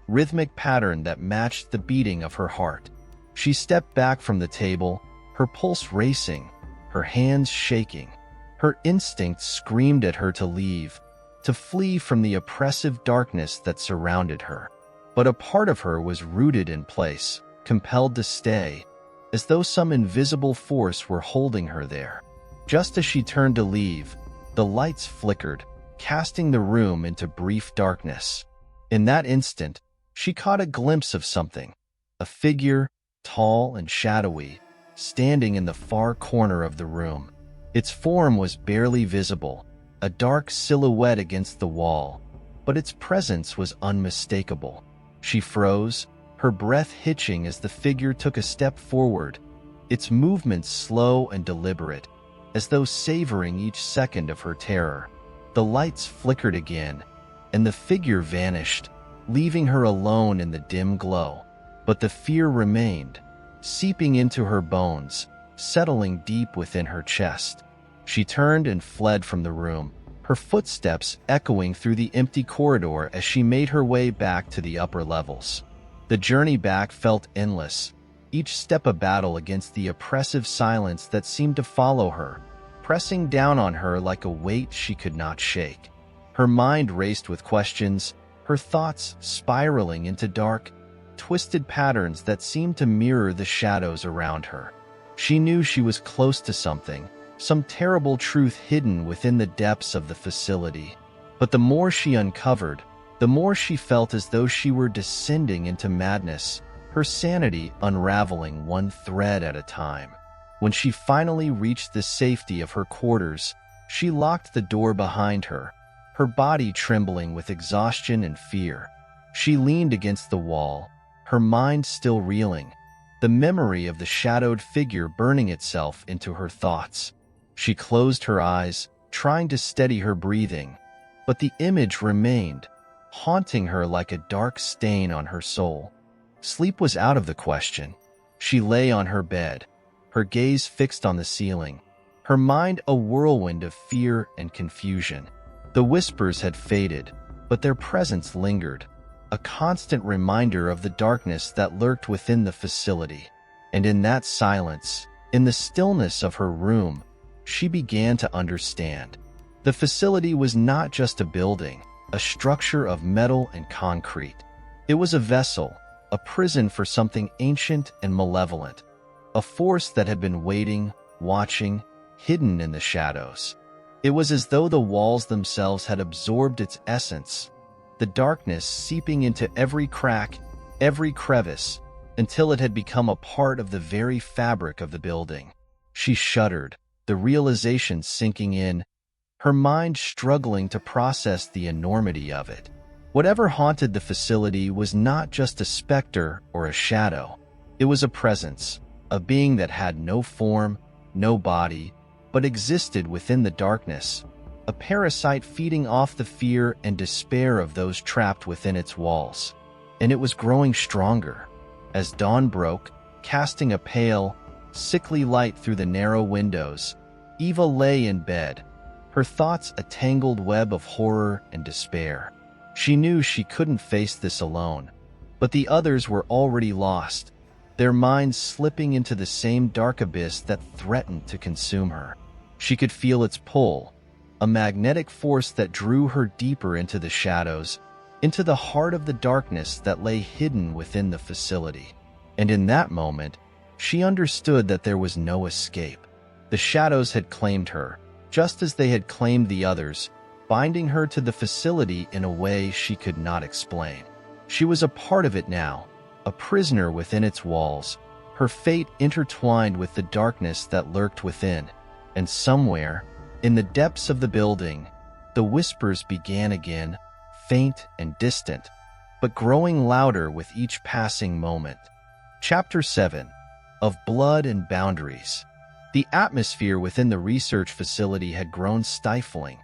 rhythmic pattern that matched the beating of her heart. She stepped back from the table, her pulse racing, her hands shaking. Her instincts screamed at her to leave, to flee from the oppressive darkness that surrounded her. But a part of her was rooted in place, compelled to stay, as though some invisible force were holding her there. Just as she turned to leave, the lights flickered, casting the room into brief darkness. In that instant, she caught a glimpse of something, a figure, tall and shadowy, standing in the far corner of the room. Its form was barely visible, a dark silhouette against the wall, but its presence was unmistakable. She froze, her breath hitching as the figure took a step forward, its movements slow and deliberate, as though savoring each second of her terror. The lights flickered again, and the figure vanished, leaving her alone in the dim glow. But the fear remained, seeping into her bones, settling deep within her chest. She turned and fled from the room, her footsteps echoing through the empty corridor as she made her way back to the upper levels. The journey back felt endless, each step a battle against the oppressive silence that seemed to follow her, pressing down on her like a weight she could not shake. Her mind raced with questions, her thoughts spiraling into dark, twisted patterns that seemed to mirror the shadows around her. She knew she was close to something, some terrible truth hidden within the depths of the facility. But the more she uncovered, the more she felt as though she were descending into madness, her sanity unraveling one thread at a time. When she finally reached the safety of her quarters, she locked the door behind her, her body trembling with exhaustion and fear. She leaned against the wall, her mind still reeling, the memory of the shadowed figure burning itself into her thoughts. She closed her eyes, trying to steady her breathing, but the image remained, haunting her like a dark stain on her soul. Sleep was out of the question. She lay on her bed, her gaze fixed on the ceiling, her mind a whirlwind of fear and confusion. The whispers had faded, but their presence lingered, a constant reminder of the darkness that lurked within the facility. And in that silence, in the stillness of her room, she began to understand. The facility was not just a building, a structure of metal and concrete. It was a vessel, a prison for something ancient and malevolent, a force that had been waiting, watching, hidden in the shadows. It was as though the walls themselves had absorbed its essence, the darkness seeping into every crack, every crevice, until it had become a part of the very fabric of the building. She shuddered, the realization sinking in, her mind struggling to process the enormity of it. Whatever haunted the facility was not just a specter or a shadow. It was a presence, a being that had no form, no body, but existed within the darkness, a parasite feeding off the fear and despair of those trapped within its walls. And it was growing stronger. As dawn broke, casting a pale, sickly light through the narrow windows, Eva lay in bed, her thoughts a tangled web of horror and despair. She knew she couldn't face this alone, but the others were already lost, their minds slipping into the same dark abyss that threatened to consume her. She could feel its pull, a magnetic force that drew her deeper into the shadows, into the heart of the darkness that lay hidden within the facility. And in that moment, she understood that there was no escape. The shadows had claimed her, just as they had claimed the others, binding her to the facility in a way she could not explain. She was a part of it now, a prisoner within its walls, her fate intertwined with the darkness that lurked within. And somewhere, in the depths of the building, the whispers began again, faint and distant, but growing louder with each passing moment. Chapter 7. Of Blood and Boundaries. The atmosphere within the research facility had grown stifling,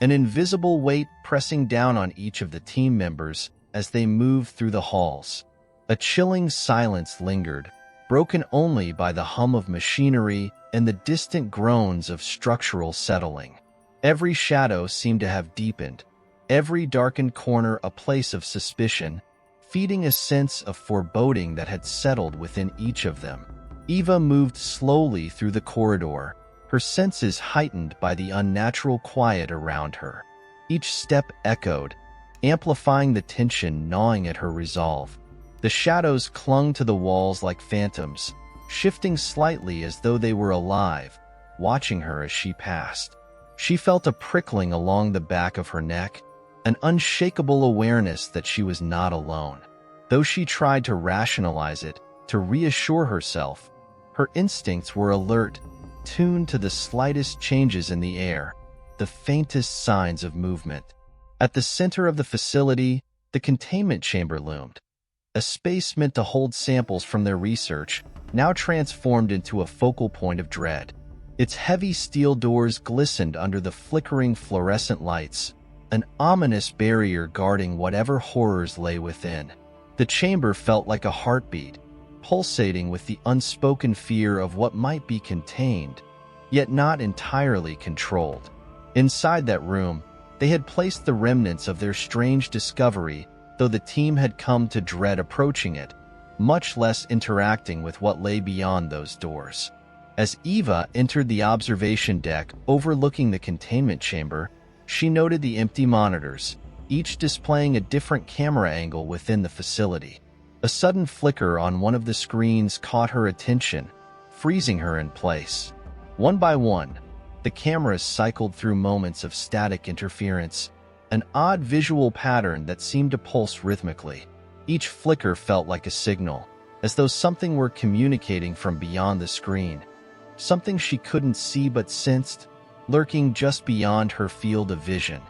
an invisible weight pressing down on each of the team members as they moved through the halls. A chilling silence lingered, broken only by the hum of machinery and the distant groans of structural settling. Every shadow seemed to have deepened, every darkened corner a place of suspicion, feeding a sense of foreboding that had settled within each of them. Eva moved slowly through the corridor, her senses heightened by the unnatural quiet around her. Each step echoed, amplifying the tension gnawing at her resolve. The shadows clung to the walls like phantoms, shifting slightly as though they were alive, watching her as she passed. She felt a prickling along the back of her neck, an unshakable awareness that she was not alone. Though she tried to rationalize it, to reassure herself, her instincts were alert, tuned to the slightest changes in the air, the faintest signs of movement. At the center of the facility, the containment chamber loomed, a space meant to hold samples from their research, now transformed into a focal point of dread. Its heavy steel doors glistened under the flickering fluorescent lights, an ominous barrier guarding whatever horrors lay within. The chamber felt like a heartbeat, pulsating with the unspoken fear of what might be contained, yet not entirely controlled. Inside that room, they had placed the remnants of their strange discovery, though the team had come to dread approaching it, much less interacting with what lay beyond those doors. As Eva entered the observation deck overlooking the containment chamber, she noted the empty monitors, each displaying a different camera angle within the facility. A sudden flicker on one of the screens caught her attention, freezing her in place. One by one, the cameras cycled through moments of static interference, an odd visual pattern that seemed to pulse rhythmically. Each flicker felt like a signal, as though something were communicating from beyond the screen. Something she couldn't see but sensed, lurking just beyond her field of vision.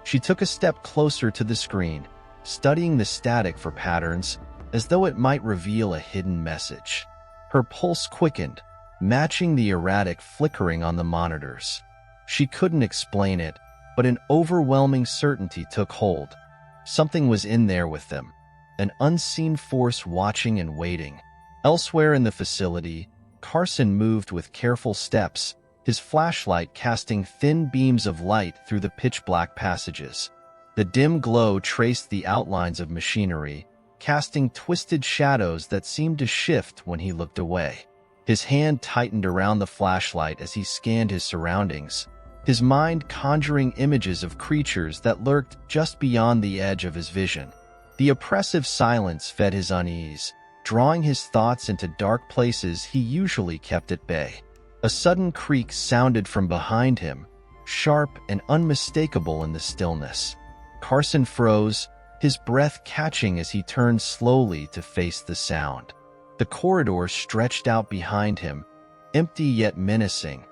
She took a step closer to the screen, studying the static for patterns, as though it might reveal a hidden message. Her pulse quickened, matching the erratic flickering on the monitors. She couldn't explain it, but an overwhelming certainty took hold. Something was in there with them, an unseen force watching and waiting. Elsewhere in the facility, Carson moved with careful steps, his flashlight casting thin beams of light through the pitch-black passages. The dim glow traced the outlines of machinery, casting twisted shadows that seemed to shift when he looked away. His hand tightened around the flashlight as he scanned his surroundings, his mind conjuring images of creatures that lurked just beyond the edge of his vision. The oppressive silence fed his unease, drawing his thoughts into dark places he usually kept at bay. A sudden creak sounded from behind him, sharp and unmistakable in the stillness. Carson froze, his breath catching as he turned slowly to face the sound. The corridor stretched out behind him, empty yet menacing,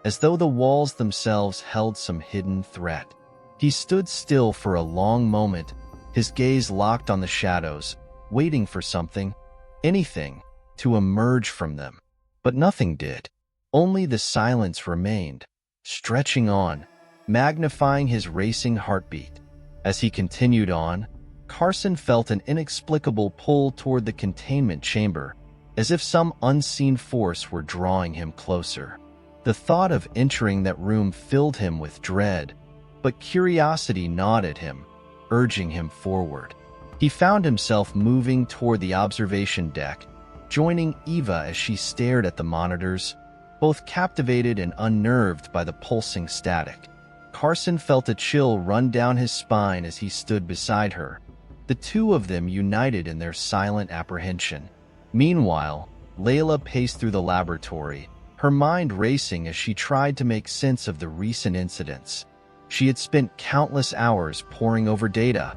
as though the walls themselves held some hidden threat. He stood still for a long moment, his gaze locked on the shadows, waiting for something, anything, to emerge from them. But nothing did. Only the silence remained, stretching on, magnifying his racing heartbeat. As he continued on, Carson felt an inexplicable pull toward the containment chamber, as if some unseen force were drawing him closer. The thought of entering that room filled him with dread, but curiosity gnawed at him, urging him forward. He found himself moving toward the observation deck, joining Eva as she stared at the monitors, both captivated and unnerved by the pulsing static. Carson felt a chill run down his spine as he stood beside her, the two of them united in their silent apprehension. Meanwhile, Layla paced through the laboratory, her mind racing as she tried to make sense of the recent incidents. She had spent countless hours poring over data,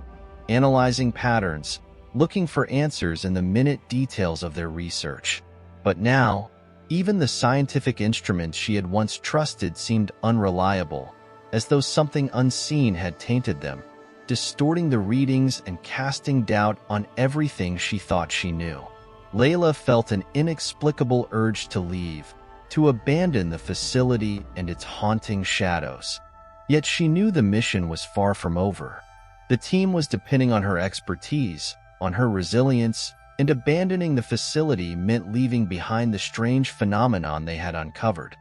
analyzing patterns, looking for answers in the minute details of their research. But now, even the scientific instruments she had once trusted seemed unreliable, as though something unseen had tainted them, distorting the readings and casting doubt on everything she thought she knew. Layla felt an inexplicable urge to leave, to abandon the facility and its haunting shadows. Yet she knew the mission was far from over. The team was depending on her expertise, on her resilience, and abandoning the facility meant leaving behind the strange phenomenon they had uncovered,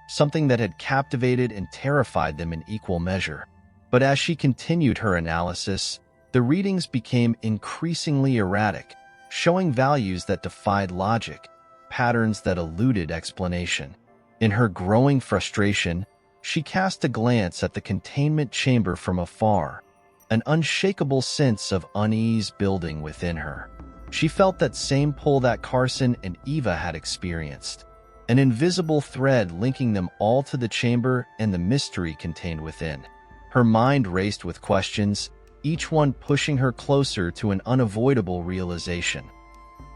something that had captivated and terrified them in equal measure. But as she continued her analysis, the readings became increasingly erratic, showing values that defied logic, patterns that eluded explanation. In her growing frustration, she cast a glance at the containment chamber from afar, an unshakable sense of unease building within her. She felt that same pull that Carson and Eva had experienced, an invisible thread linking them all to the chamber and the mystery contained within. Her mind raced with questions, each one pushing her closer to an unavoidable realization.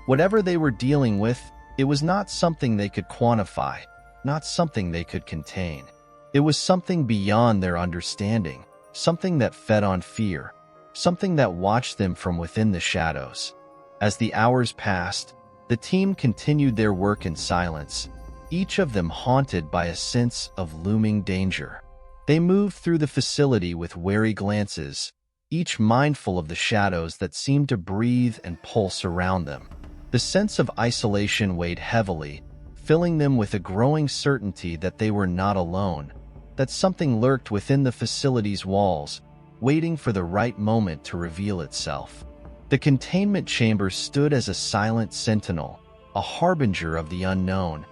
Whatever they were dealing with, it was not something they could quantify, not something they could contain. It was something beyond their understanding, something that fed on fear, something that watched them from within the shadows. As the hours passed, the team continued their work in silence, each of them haunted by a sense of looming danger. They moved through the facility with wary glances, each mindful of the shadows that seemed to breathe and pulse around them. The The sense of isolation weighed heavily, filling them with a growing certainty that they were not alone, that something lurked within the facility's walls, waiting for the right moment to reveal itself. The containment chamber stood as a silent sentinel, a harbinger of the unknown,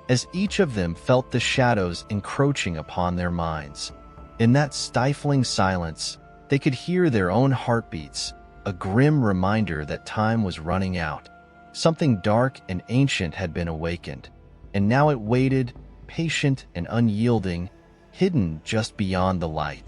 as each of them felt the shadows encroaching upon their minds. In that stifling silence, they could hear their own heartbeats, a grim reminder that time was running out. Something dark and ancient had been awakened, and now it waited, patient and unyielding, hidden just beyond the light.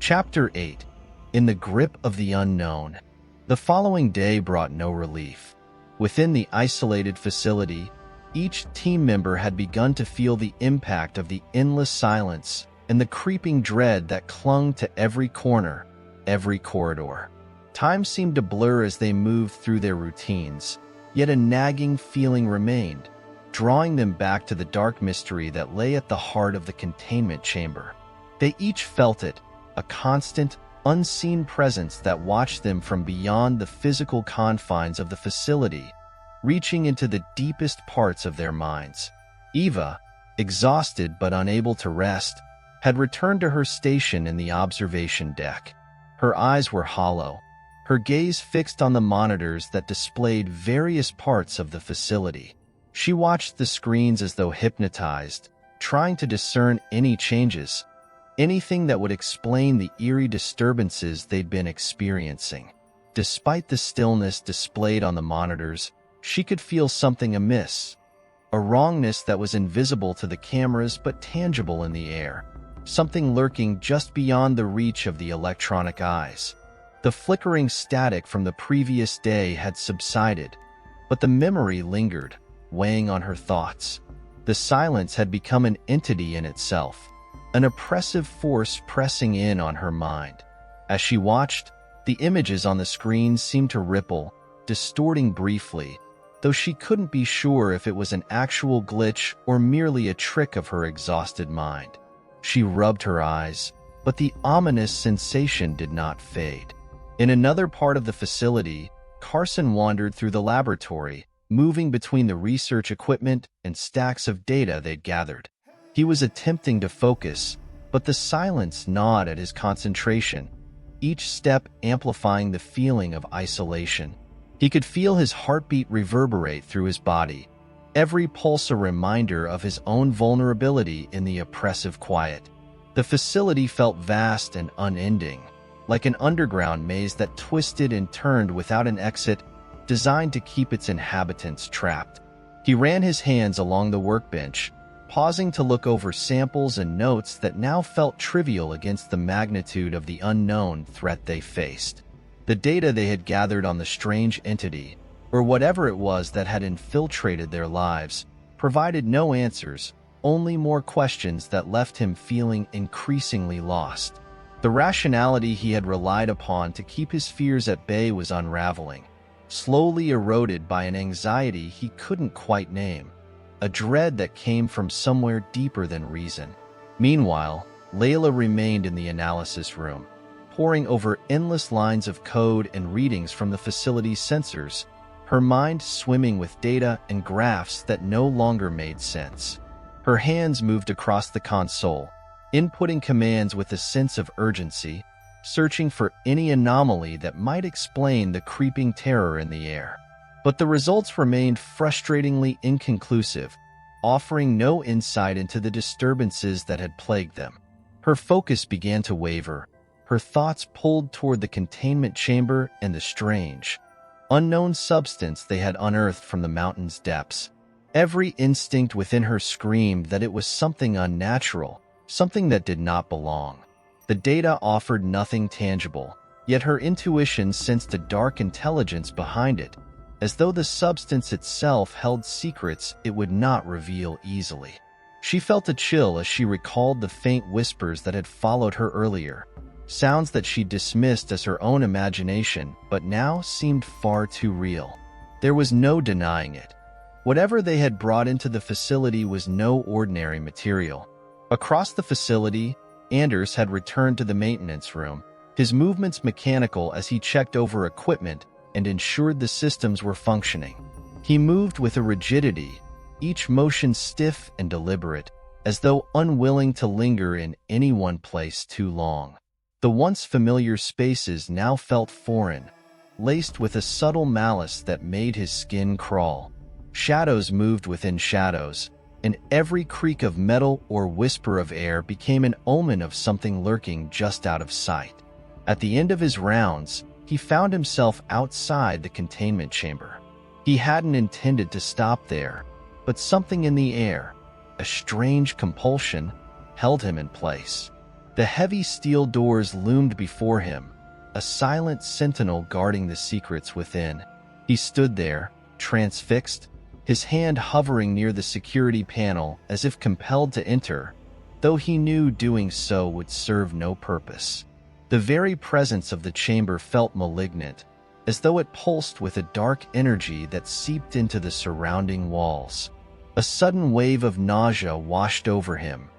Chapter 8. In the Grip of the Unknown. The following day brought no relief. Within the isolated facility, each team member had begun to feel the impact of the endless silence and the creeping dread that clung to every corner, every corridor. Time seemed to blur as they moved through their routines, yet a nagging feeling remained, drawing them back to the dark mystery that lay at the heart of the containment chamber. They each felt it, a constant, unseen presence that watched them from beyond the physical confines of the facility, reaching into the deepest parts of their minds. Eva, exhausted but unable to rest, had returned to her station in the observation deck. Her eyes were hollow, her gaze fixed on the monitors that displayed various parts of the facility. She watched the screens as though hypnotized, trying to discern any changes, anything that would explain the eerie disturbances they'd been experiencing. Despite the stillness displayed on the monitors, she could feel something amiss, a wrongness that was invisible to the cameras but tangible in the air, something lurking just beyond the reach of the electronic eyes. The flickering static from the previous day had subsided, but the memory lingered, weighing on her thoughts. The silence had become an entity in itself, an oppressive force pressing in on her mind. As she watched, the images on the screen seemed to ripple, distorting briefly, though she couldn't be sure if it was an actual glitch or merely a trick of her exhausted mind. She rubbed her eyes, but the ominous sensation did not fade. In another part of the facility, Carson wandered through the laboratory, moving between the research equipment and stacks of data they'd gathered. He was attempting to focus, but the silence gnawed at his concentration, each step amplifying the feeling of isolation. He could feel his heartbeat reverberate through his body, every pulse a reminder of his own vulnerability in the oppressive quiet. The facility felt vast and unending, like an underground maze that twisted and turned without an exit, designed to keep its inhabitants trapped. He ran his hands along the workbench, pausing to look over samples and notes that now felt trivial against the magnitude of the unknown threat they faced. The data they had gathered on the strange entity, or whatever it was that had infiltrated their lives, provided no answers, only more questions that left him feeling increasingly lost. The rationality he had relied upon to keep his fears at bay was unraveling, slowly eroded by an anxiety he couldn't quite name, a dread that came from somewhere deeper than reason. Meanwhile, Layla remained in the analysis room, poring over endless lines of code and readings from the facility's sensors, her mind swimming with data and graphs that no longer made sense. Her hands moved across the console, inputting commands with a sense of urgency, searching for any anomaly that might explain the creeping terror in the air. But the results remained frustratingly inconclusive, offering no insight into the disturbances that had plagued them. Her focus began to waver, her thoughts pulled toward the containment chamber and the strange, unknown substance they had unearthed from the mountain's depths. Every instinct within her screamed that it was something unnatural, something that did not belong. The data offered nothing tangible, yet her intuition sensed a dark intelligence behind it, as though the substance itself held secrets it would not reveal easily. She felt a chill as she recalled the faint whispers that had followed her earlier, sounds that she dismissed as her own imagination but now seemed far too real. There was no denying it. Whatever they had brought into the facility was no ordinary material. Across the facility, Anders had returned to the maintenance room, his movements mechanical as he checked over equipment and ensured the systems were functioning. He moved with a rigidity, each motion stiff and deliberate, as though unwilling to linger in any one place too long. The once familiar spaces now felt foreign, laced with a subtle malice that made his skin crawl. Shadows moved within shadows, and every creak of metal or whisper of air became an omen of something lurking just out of sight. At the end of his rounds, he found himself outside the containment chamber. He hadn't intended to stop there, but something in the air, a strange compulsion, held him in place. The heavy steel doors loomed before him, a silent sentinel guarding the secrets within. He stood there, transfixed, his hand hovering near the security panel as if compelled to enter, though he knew doing so would serve no purpose. The very presence of the chamber felt malignant, as though it pulsed with a dark energy that seeped into the surrounding walls. A sudden wave of nausea washed over him,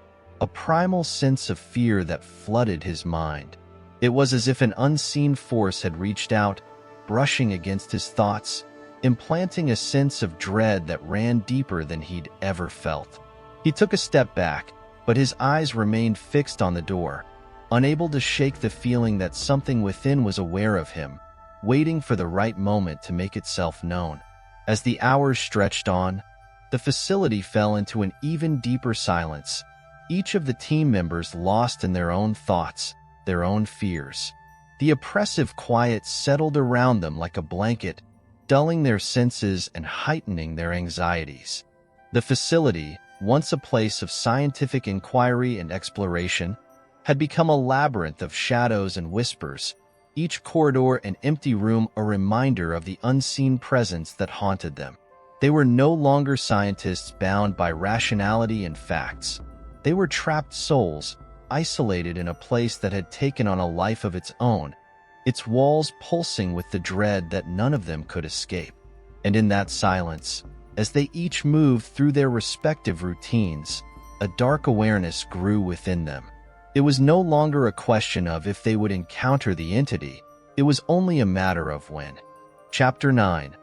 a primal sense of fear that flooded his mind. It was as if an unseen force had reached out, brushing against his thoughts, implanting a sense of dread that ran deeper than he'd ever felt. He took a step back, but his eyes remained fixed on the door, unable to shake the feeling that something within was aware of him, waiting for the right moment to make itself known. As the hours stretched on, the facility fell into an even deeper silence, each of the team members lost in their own thoughts, their own fears. The oppressive quiet settled around them like a blanket, dulling their senses and heightening their anxieties. The facility, once a place of scientific inquiry and exploration, had become a labyrinth of shadows and whispers, each corridor and empty room a reminder of the unseen presence that haunted them. They were no longer scientists bound by rationality and facts. They were trapped souls, isolated in a place that had taken on a life of its own, its walls pulsing with the dread that none of them could escape. And in that silence, as they each moved through their respective routines, a dark awareness grew within them. It was no longer a question of if they would encounter the entity, it was only a matter of when. Chapter 9.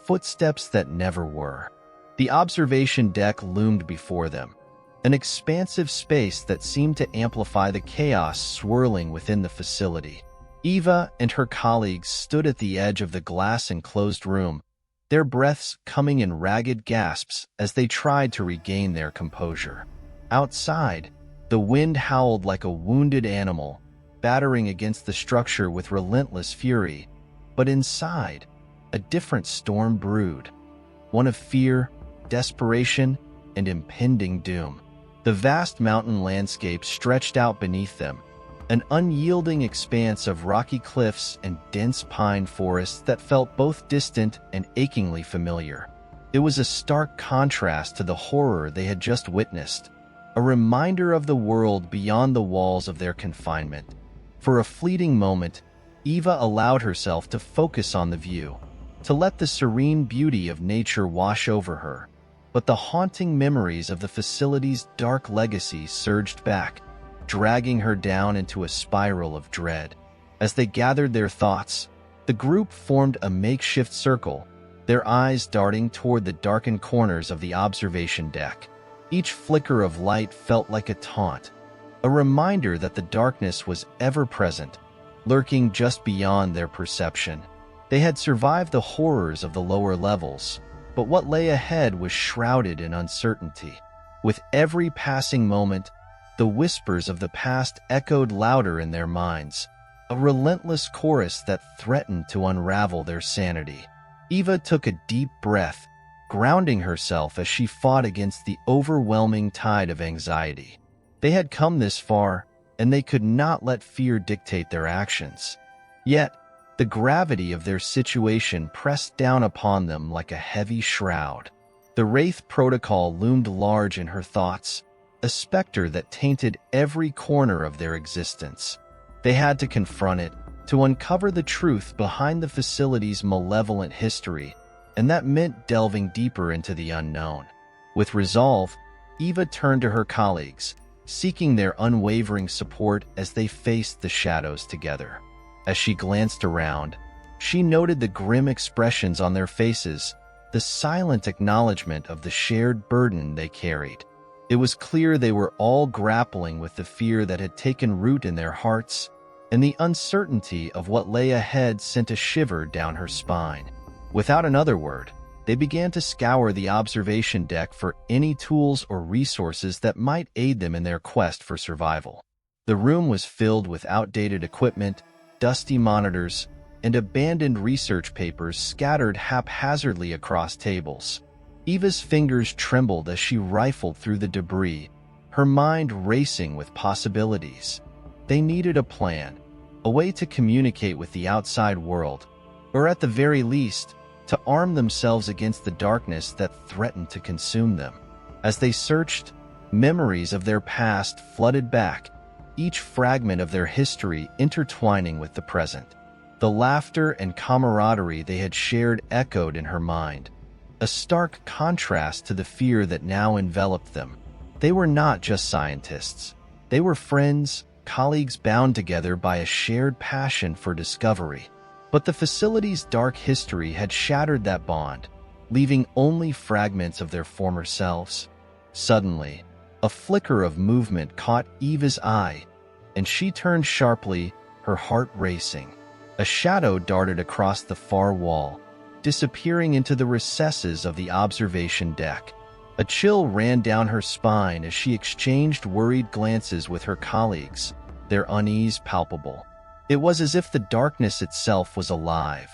Footsteps that never were. The observation deck loomed before them, an expansive space that seemed to amplify the chaos swirling within the facility. Eva and her colleagues stood at the edge of the glass-enclosed room, their breaths coming in ragged gasps as they tried to regain their composure. Outside, the wind howled like a wounded animal, battering against the structure with relentless fury. But inside, a different storm brewed, one of fear, desperation, and impending doom. The vast mountain landscape stretched out beneath them, an unyielding expanse of rocky cliffs and dense pine forests that felt both distant and achingly familiar. It was a stark contrast to the horror they had just witnessed, a reminder of the world beyond the walls of their confinement. For a fleeting moment, Eva allowed herself to focus on the view, to let the serene beauty of nature wash over her. But the haunting memories of the facility's dark legacy surged back, dragging her down into a spiral of dread. As they gathered their thoughts, the group formed a makeshift circle, their eyes darting toward the darkened corners of the observation deck. Each flicker of light felt like a taunt, a reminder that the darkness was ever present, lurking just beyond their perception. They had survived the horrors of the lower levels, but what lay ahead was shrouded in uncertainty. With every passing moment, the whispers of the past echoed louder in their minds, a relentless chorus that threatened to unravel their sanity. Eva took a deep breath, grounding herself as she fought against the overwhelming tide of anxiety. They had come this far, and they could not let fear dictate their actions. Yet, the gravity of their situation pressed down upon them like a heavy shroud. The Wraith Protocol loomed large in her thoughts, a specter that tainted every corner of their existence. They had to confront it, to uncover the truth behind the facility's malevolent history, and that meant delving deeper into the unknown. With resolve, Eva turned to her colleagues, seeking their unwavering support as they faced the shadows together. As she glanced around, she noted the grim expressions on their faces, the the silent acknowledgement of the shared burden they carried. It was clear they were all grappling with the fear that had taken root in their hearts, and the uncertainty of what lay ahead sent a shiver down her spine. Without another word, they began to scour the observation deck for any tools or resources that might aid them in their quest for survival. The room was filled with outdated equipment, dusty monitors, and abandoned research papers scattered haphazardly across tables. Eva's fingers trembled as she rifled through the debris, her mind racing with possibilities. They needed a plan, a way to communicate with the outside world, or at the very least, to arm themselves against the darkness that threatened to consume them. As they searched, memories of their past flooded back, each fragment of their history intertwining with the present. The laughter and camaraderie they had shared echoed in her mind, a stark contrast to the fear that now enveloped them. They were not just scientists. They were friends, colleagues bound together by a shared passion for discovery. But the facility's dark history had shattered that bond, leaving only fragments of their former selves. Suddenly, a flicker of movement caught Eva's eye, and she turned sharply, her heart racing. A shadow darted across the far wall, disappearing into the recesses of the observation deck. A chill ran down her spine as she exchanged worried glances with her colleagues, their unease palpable. It was as if the darkness itself was alive,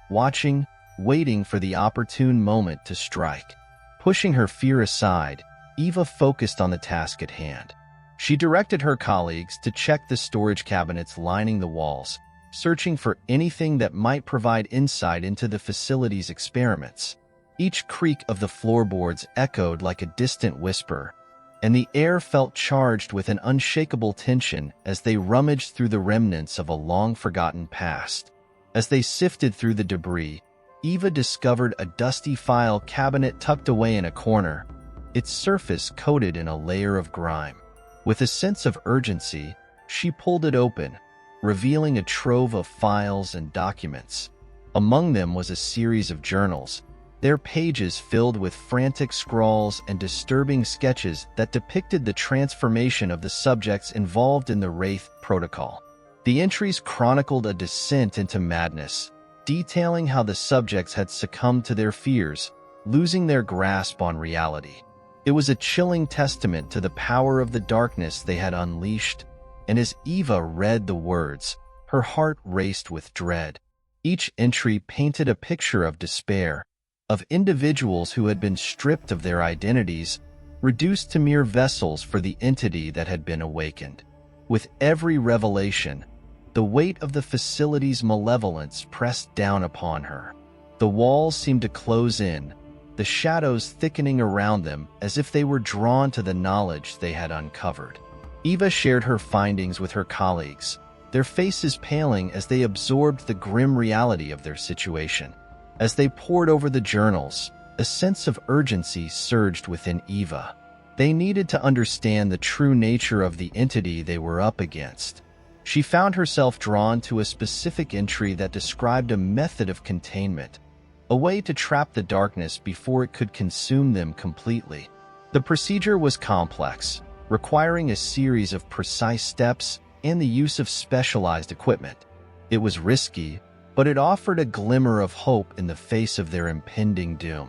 watching, waiting for the opportune moment to strike. Pushing her fear aside, Eva focused on the task at hand. She directed her colleagues to check the storage cabinets lining the walls, searching for anything that might provide insight into the facility's experiments. Each creak of the floorboards echoed like a distant whisper, and the air felt charged with an unshakable tension as they rummaged through the remnants of a long-forgotten past. As they sifted through the debris, Eva discovered a dusty file cabinet tucked away in a corner, its surface coated in a layer of grime. With a sense of urgency, she pulled it open, revealing a trove of files and documents. Among them was a series of journals, their pages filled with frantic scrawls and disturbing sketches that depicted the transformation of the subjects involved in the Wraith protocol. The entries chronicled a descent into madness, detailing how the subjects had succumbed to their fears, losing their grasp on reality. It was a chilling testament to the power of the darkness they had unleashed, and as Eva read the words, her heart raced with dread. Each entry painted a picture of despair, of individuals who had been stripped of their identities, reduced to mere vessels for the entity that had been awakened. With every revelation, the weight of the facility's malevolence pressed down upon her. The walls seemed to close in, the shadows thickening around them as if they were drawn to the knowledge they had uncovered. Eva shared her findings with her colleagues, their faces paling as they absorbed the grim reality of their situation. As they pored over the journals, a sense of urgency surged within Eva. They needed to understand the true nature of the entity they were up against. She found herself drawn to a specific entry that described a method of containment, a way to trap the darkness before it could consume them completely. The procedure was complex, requiring a series of precise steps and the use of specialized equipment. It was risky, but it offered a glimmer of hope in the face of their impending doom.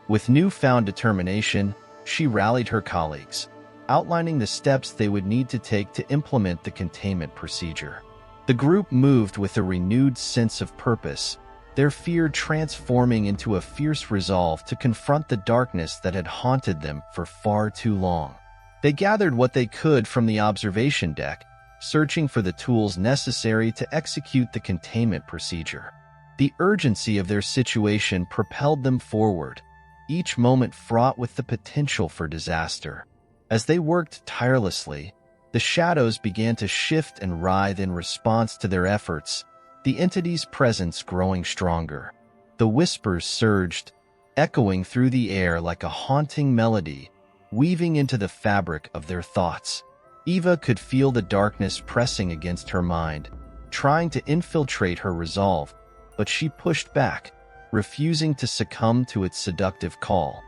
With newfound determination, she rallied her colleagues, outlining the steps they would need to take to implement the containment procedure. The group moved with a renewed sense of purpose, their fear transforming into a fierce resolve to confront the darkness that had haunted them for far too long. They gathered what they could from the observation deck, searching for the tools necessary to execute the containment procedure. The urgency of their situation propelled them forward, each moment fraught with the potential for disaster. As they worked tirelessly, the shadows began to shift and writhe in response to their efforts, the entity's presence growing stronger. The whispers surged, echoing through the air like a haunting melody, weaving into the fabric of their thoughts. Eva could feel the darkness pressing against her mind, trying to infiltrate her resolve, but she pushed back, refusing to succumb to its seductive call.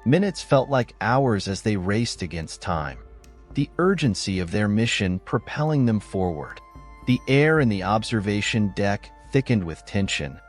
Minutes felt like hours as they raced against time, the urgency of their mission propelling them forward. The air in the observation deck thickened with tension,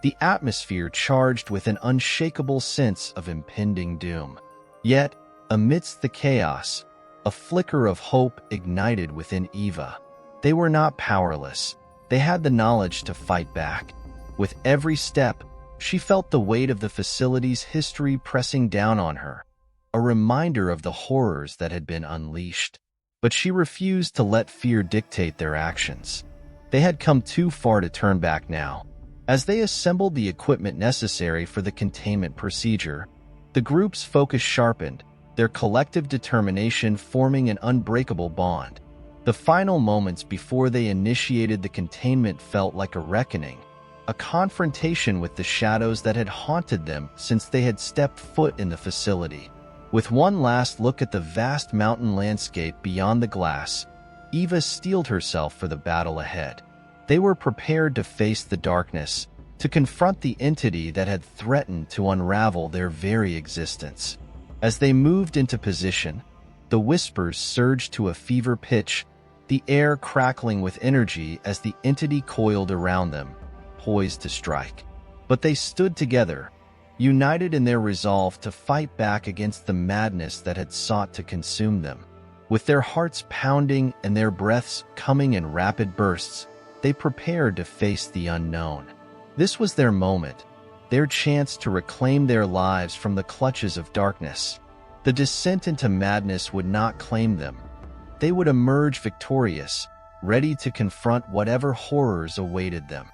the atmosphere charged with an unshakable sense of impending doom. Yet, amidst the chaos, a flicker of hope ignited within Eva. They were not powerless. They had the knowledge to fight back. With every step, she felt the weight of the facility's history pressing down on her, a reminder of the horrors that had been unleashed. But she refused to let fear dictate their actions. They had come too far to turn back now. As they assembled the equipment necessary for the containment procedure, the group's focus sharpened, their collective determination forming an unbreakable bond. The final moments before they initiated the containment felt like a reckoning, a confrontation with the shadows that had haunted them since they had stepped foot in the facility. With one last look at the vast mountain landscape beyond the glass, Eva steeled herself for the battle ahead. They were prepared to face the darkness, to confront the entity that had threatened to unravel their very existence. As they moved into position, the whispers surged to a fever pitch, the air crackling with energy as the entity coiled around them, poised to strike. But they stood together, united in their resolve to fight back against the madness that had sought to consume them. With their hearts pounding and their breaths coming in rapid bursts, they prepared to face the unknown. This was their moment, their chance to reclaim their lives from the clutches of darkness. The descent into madness would not claim them. They would emerge victorious, ready to confront whatever horrors awaited them.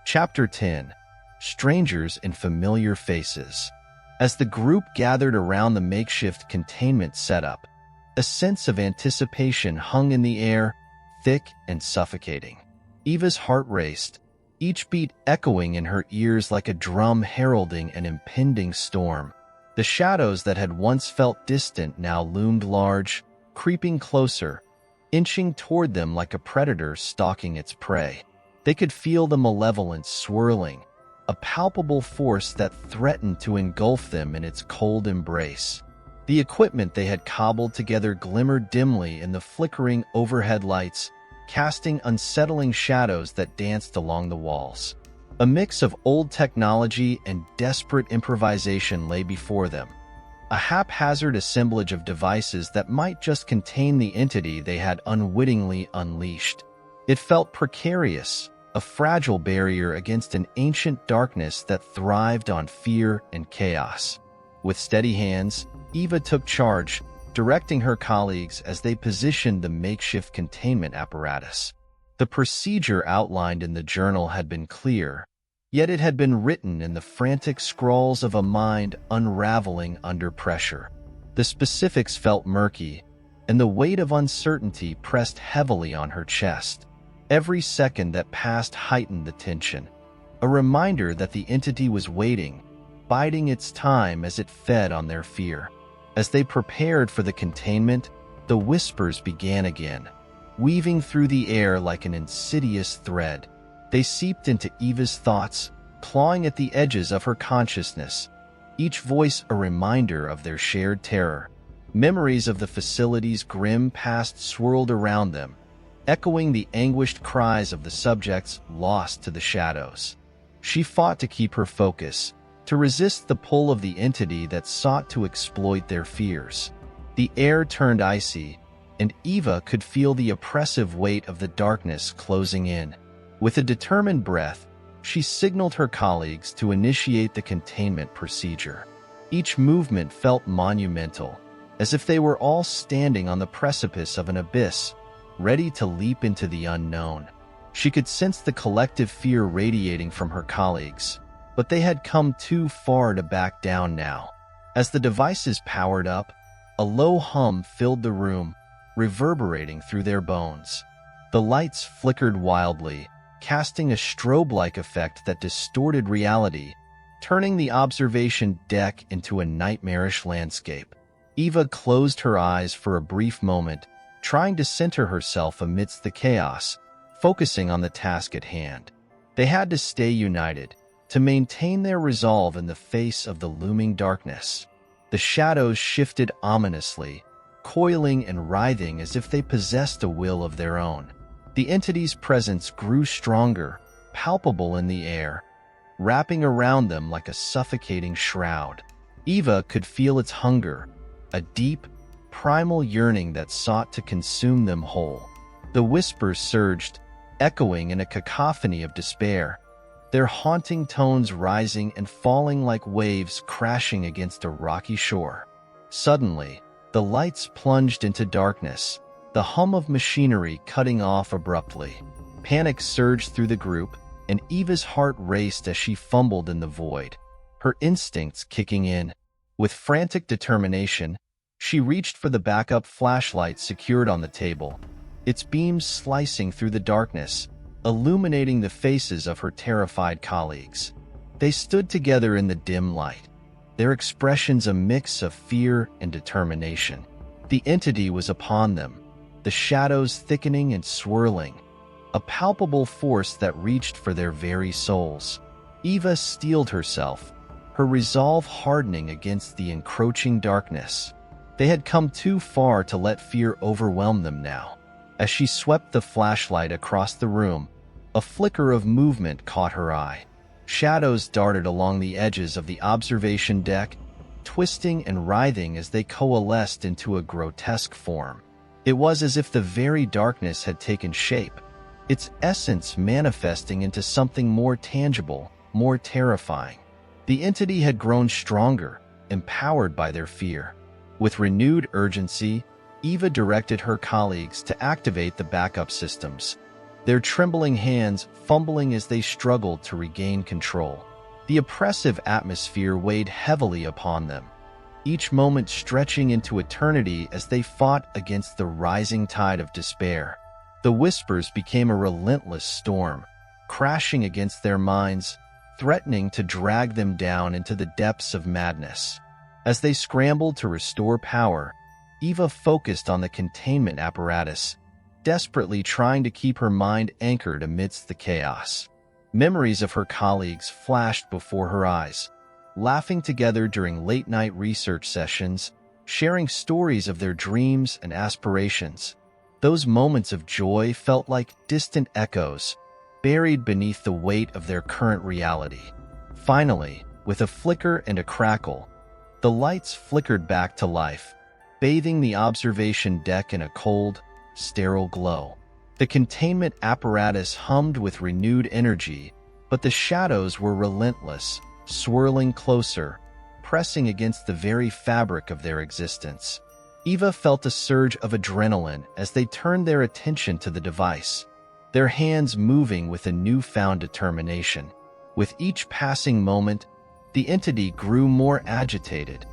Chapter 10: Strangers in Familiar Faces. As the group gathered around the makeshift containment setup, a sense of anticipation hung in the air, thick and suffocating. Eva's heart raced, each beat echoing in her ears like a drum heralding an impending storm. The shadows that had once felt distant now loomed large, creeping closer, inching toward them like a predator stalking its prey. They could feel the malevolence swirling, a palpable force that threatened to engulf them in its cold embrace. The equipment they had cobbled together glimmered dimly in the flickering overhead lights, casting unsettling shadows that danced along the walls. A mix of old technology and desperate improvisation lay before them, a haphazard assemblage of devices that might just contain the entity they had unwittingly unleashed. It felt precarious, a fragile barrier against an ancient darkness that thrived on fear and chaos. With steady hands, Eva took charge, directing her colleagues as they positioned the makeshift containment apparatus. The procedure outlined in the journal had been clear, yet it had been written in the frantic scrawls of a mind unraveling under pressure. The specifics felt murky, and the weight of uncertainty pressed heavily on her chest. Every second that passed heightened the tension, a reminder that the entity was waiting, biding its time as it fed on their fear. As they prepared for the containment, the whispers began again, weaving through the air like an insidious thread. They seeped into Eva's thoughts, clawing at the edges of her consciousness, each voice a reminder of their shared terror. Memories of the facility's grim past swirled around them, echoing the anguished cries of the subjects lost to the shadows. She fought to keep her focus, to resist the pull of the entity that sought to exploit their fears. The air turned icy, and Eva could feel the oppressive weight of the darkness closing in. With a determined breath, she signaled her colleagues to initiate the containment procedure. Each movement felt monumental, as if they were all standing on the precipice of an abyss, ready to leap into the unknown. She could sense the collective fear radiating from her colleagues, but they had come too far to back down now. As the devices powered up, a low hum filled the room, reverberating through their bones. The lights flickered wildly, casting a strobe-like effect that distorted reality, turning the observation deck into a nightmarish landscape. Eva closed her eyes for a brief moment, trying to center herself amidst the chaos, focusing on the task at hand. They had to stay united, to maintain their resolve in the face of the looming darkness. The shadows shifted ominously, coiling and writhing as if they possessed a will of their own. The entity's presence grew stronger, palpable in the air, wrapping around them like a suffocating shroud. Eva could feel its hunger, a deep, primal yearning that sought to consume them whole. The whispers surged, echoing in a cacophony of despair, their haunting tones rising and falling like waves crashing against a rocky shore. Suddenly, the lights plunged into darkness, the hum of machinery cutting off abruptly. Panic surged through the group, and Eva's heart raced as she fumbled in the void, her instincts kicking in. With frantic determination, she reached for the backup flashlight secured on the table, its beams slicing through the darkness, illuminating the faces of her terrified colleagues. They stood together in the dim light, their expressions a mix of fear and determination. The entity was upon them, the shadows thickening and swirling, a palpable force that reached for their very souls. Eva steeled herself, her resolve hardening against the encroaching darkness. They had come too far to let fear overwhelm them now. As she swept the flashlight across the room, a flicker of movement caught her eye. Shadows darted along the edges of the observation deck, twisting and writhing as they coalesced into a grotesque form. It was as if the very darkness had taken shape, its essence manifesting into something more tangible, more terrifying. The entity had grown stronger, empowered by their fear. With renewed urgency, Eva directed her colleagues to activate the backup systems, their trembling hands fumbling as they struggled to regain control. The oppressive atmosphere weighed heavily upon them, each moment stretching into eternity as they fought against the rising tide of despair. The whispers became a relentless storm, crashing against their minds, threatening to drag them down into the depths of madness. As they scrambled to restore power, Eva focused on the containment apparatus, desperately trying to keep her mind anchored amidst the chaos. Memories of her colleagues flashed before her eyes, laughing together during late-night research sessions, sharing stories of their dreams and aspirations. Those moments of joy felt like distant echoes, buried beneath the weight of their current reality. Finally, with a flicker and a crackle, the lights flickered back to life, bathing the observation deck in a cold, sterile glow. The containment apparatus hummed with renewed energy, but the shadows were relentless, swirling closer, pressing against the very fabric of their existence. Eva felt a surge of adrenaline as they turned their attention to the device, their hands moving with a newfound determination. With each passing moment, the entity grew more agitated,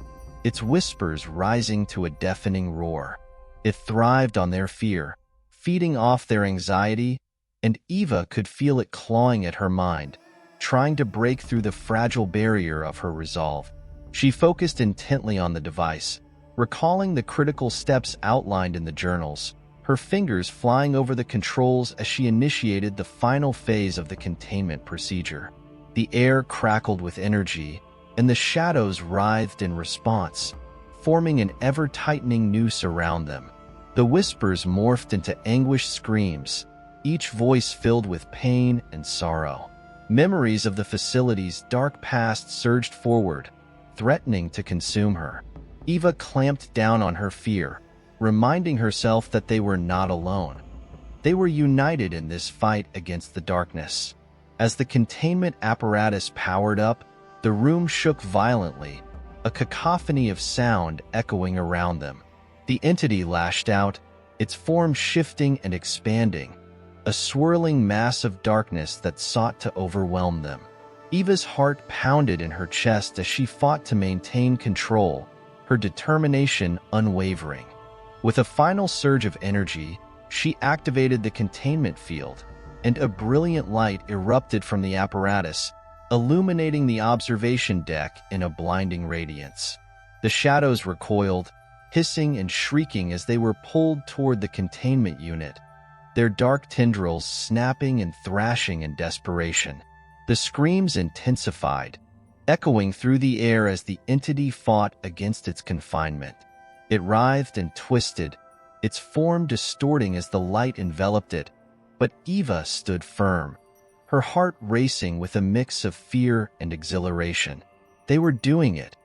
its whispers rising to a deafening roar. It thrived on their fear, feeding off their anxiety, and Eva could feel it clawing at her mind, trying to break through the fragile barrier of her resolve. She focused intently on the device, recalling the critical steps outlined in the journals, her fingers flying over the controls as she initiated the final phase of the containment procedure. The air crackled with energy, and the shadows writhed in response, forming an ever-tightening noose around them. The whispers morphed into anguished screams, each voice filled with pain and sorrow. Memories of the facility's dark past surged forward, threatening to consume her. Eva clamped down on her fear, reminding herself that they were not alone. They were united in this fight against the darkness. As the containment apparatus powered up, the room shook violently, a cacophony of sound echoing around them. The entity lashed out, its form shifting and expanding, a swirling mass of darkness that sought to overwhelm them. Eva's heart pounded in her chest as she fought to maintain control, her determination unwavering. With a final surge of energy, she activated the containment field, and a brilliant light erupted from the apparatus, illuminating the observation deck in a blinding radiance. The shadows recoiled, hissing and shrieking as they were pulled toward the containment unit, their dark tendrils snapping and thrashing in desperation. The screams intensified, echoing through the air as the entity fought against its confinement. It writhed and twisted, its form distorting as the light enveloped it, but Eva stood firm, her heart racing with a mix of fear and exhilaration. They were doing it.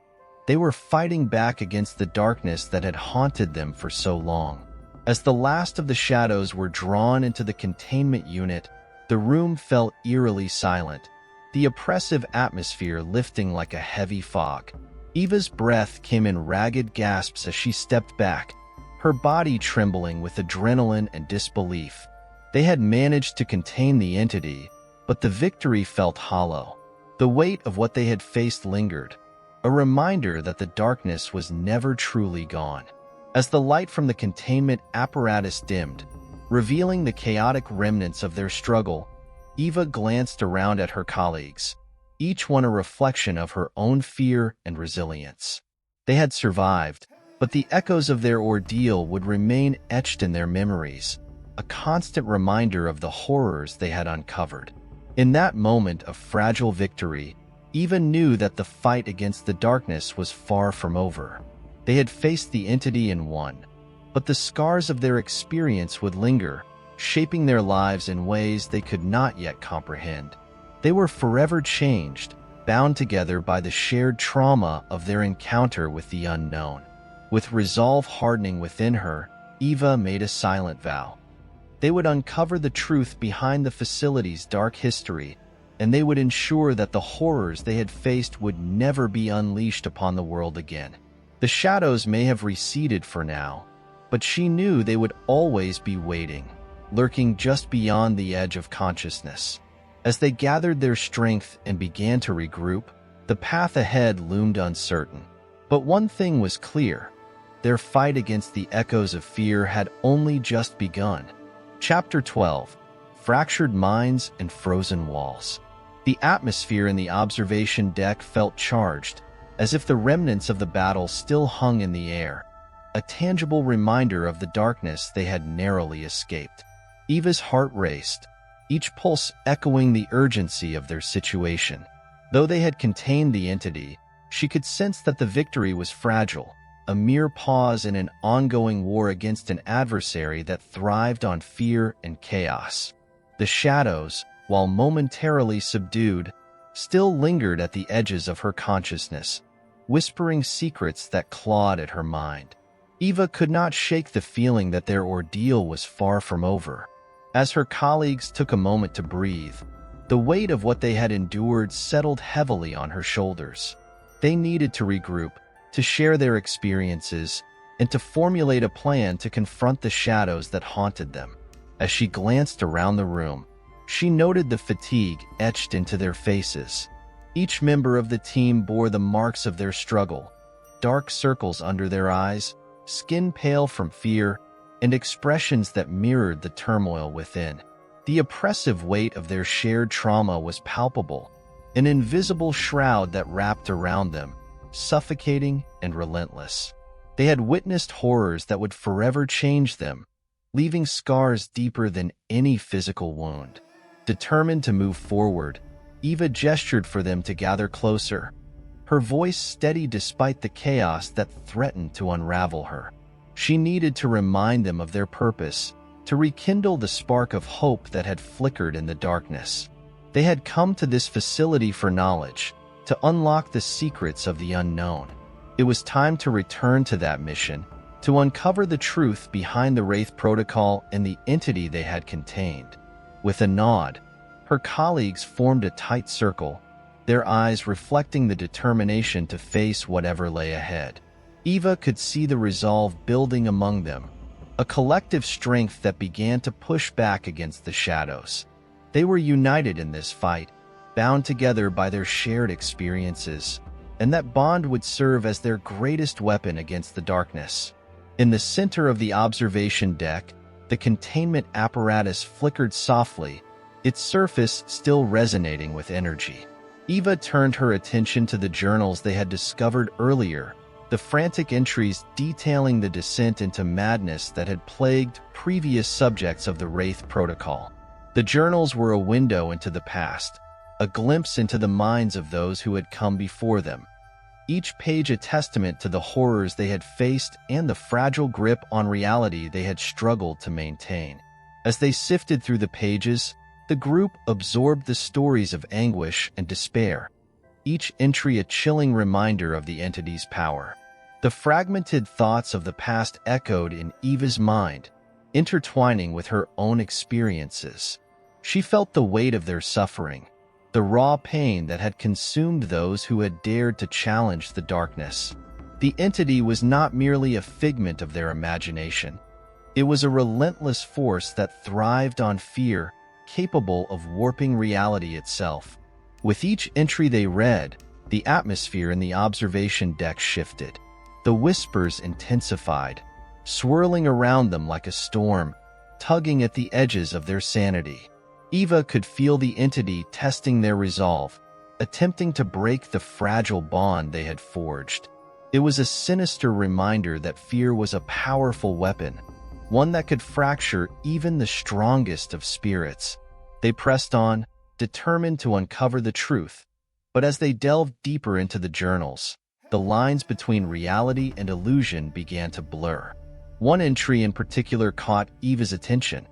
They were fighting back against the darkness that had haunted them for so long. As the last of the shadows were drawn into the containment unit, the room fell eerily silent, the oppressive atmosphere lifting like a heavy fog. Eva's breath came in ragged gasps as she stepped back, her body trembling with adrenaline and disbelief. They had managed to contain the entity, but the victory felt hollow. The weight of what they had faced lingered, a reminder that the darkness was never truly gone. As the light from the containment apparatus dimmed, revealing the chaotic remnants of their struggle, Eva glanced around at her colleagues, each one a reflection of her own fear and resilience. They had survived, but the echoes of their ordeal would remain etched in their memories, a constant reminder of the horrors they had uncovered. In that moment of fragile victory, Eva knew that the fight against the darkness was far from over. They had faced the entity and won, but the scars of their experience would linger, shaping their lives in ways they could not yet comprehend. They were forever changed, bound together by the shared trauma of their encounter with the unknown. With resolve hardening within her, Eva made a silent vow. They would uncover the truth behind the facility's dark history, and they would ensure that the horrors they had faced would never be unleashed upon the world again. The shadows may have receded for now, but she knew they would always be waiting, lurking just beyond the edge of consciousness. As they gathered their strength and began to regroup, the path ahead loomed uncertain. But one thing was clear: their fight against the echoes of fear had only just begun. Chapter 12: Fractured Minds and Frozen Walls. The atmosphere in the observation deck felt charged, as if the remnants of the battle still hung in the air, a tangible reminder of the darkness they had narrowly escaped. Eva's heart raced, each pulse echoing the urgency of their situation. Though they had contained the entity, she could sense that the victory was fragile, a mere pause in an ongoing war against an adversary that thrived on fear and chaos. The shadows, while momentarily subdued, still lingered at the edges of her consciousness, whispering secrets that clawed at her mind. Eva could not shake the feeling that their ordeal was far from over. As her colleagues took a moment to breathe, the weight of what they had endured settled heavily on her shoulders. They needed to regroup, to share their experiences, and to formulate a plan to confront the shadows that haunted them. As she glanced around the room, she noted the fatigue etched into their faces. Each member of the team bore the marks of their struggle, dark circles under their eyes, skin pale from fear, and expressions that mirrored the turmoil within. The oppressive weight of their shared trauma was palpable, an invisible shroud that wrapped around them, suffocating and relentless. They had witnessed horrors that would forever change them, leaving scars deeper than any physical wound. Determined to move forward, Eva gestured for them to gather closer, her voice steady despite the chaos that threatened to unravel her. She needed to remind them of their purpose, to rekindle the spark of hope that had flickered in the darkness. They had come to this facility for knowledge, to unlock the secrets of the unknown. It was time to return to that mission, to uncover the truth behind the Wraith Protocol and the entity they had contained. With a nod, her colleagues formed a tight circle, their eyes reflecting the determination to face whatever lay ahead. Eva could see the resolve building among them, a collective strength that began to push back against the shadows. They were united in this fight, bound together by their shared experiences, and that bond would serve as their greatest weapon against the darkness. In the center of the observation deck, the containment apparatus flickered softly, its surface still resonating with energy. Eva turned her attention to the journals they had discovered earlier, the frantic entries detailing the descent into madness that had plagued previous subjects of the Wraith Protocol. The journals were a window into the past, a glimpse into the minds of those who had come before them. Each page a testament to the horrors they had faced and the fragile grip on reality they had struggled to maintain. As they sifted through the pages, the group absorbed the stories of anguish and despair, each entry a chilling reminder of the entity's power. The fragmented thoughts of the past echoed in Eva's mind, intertwining with her own experiences. She felt the weight of their suffering, the raw pain that had consumed those who had dared to challenge the darkness. The entity was not merely a figment of their imagination. It was a relentless force that thrived on fear, capable of warping reality itself. With each entry they read, the atmosphere in the observation deck shifted. The whispers intensified, swirling around them like a storm, tugging at the edges of their sanity. Eva could feel the entity testing their resolve, attempting to break the fragile bond they had forged. It was a sinister reminder that fear was a powerful weapon, one that could fracture even the strongest of spirits. They pressed on, determined to uncover the truth, but as they delved deeper into the journals, the lines between reality and illusion began to blur. One entry in particular caught Eva's attention,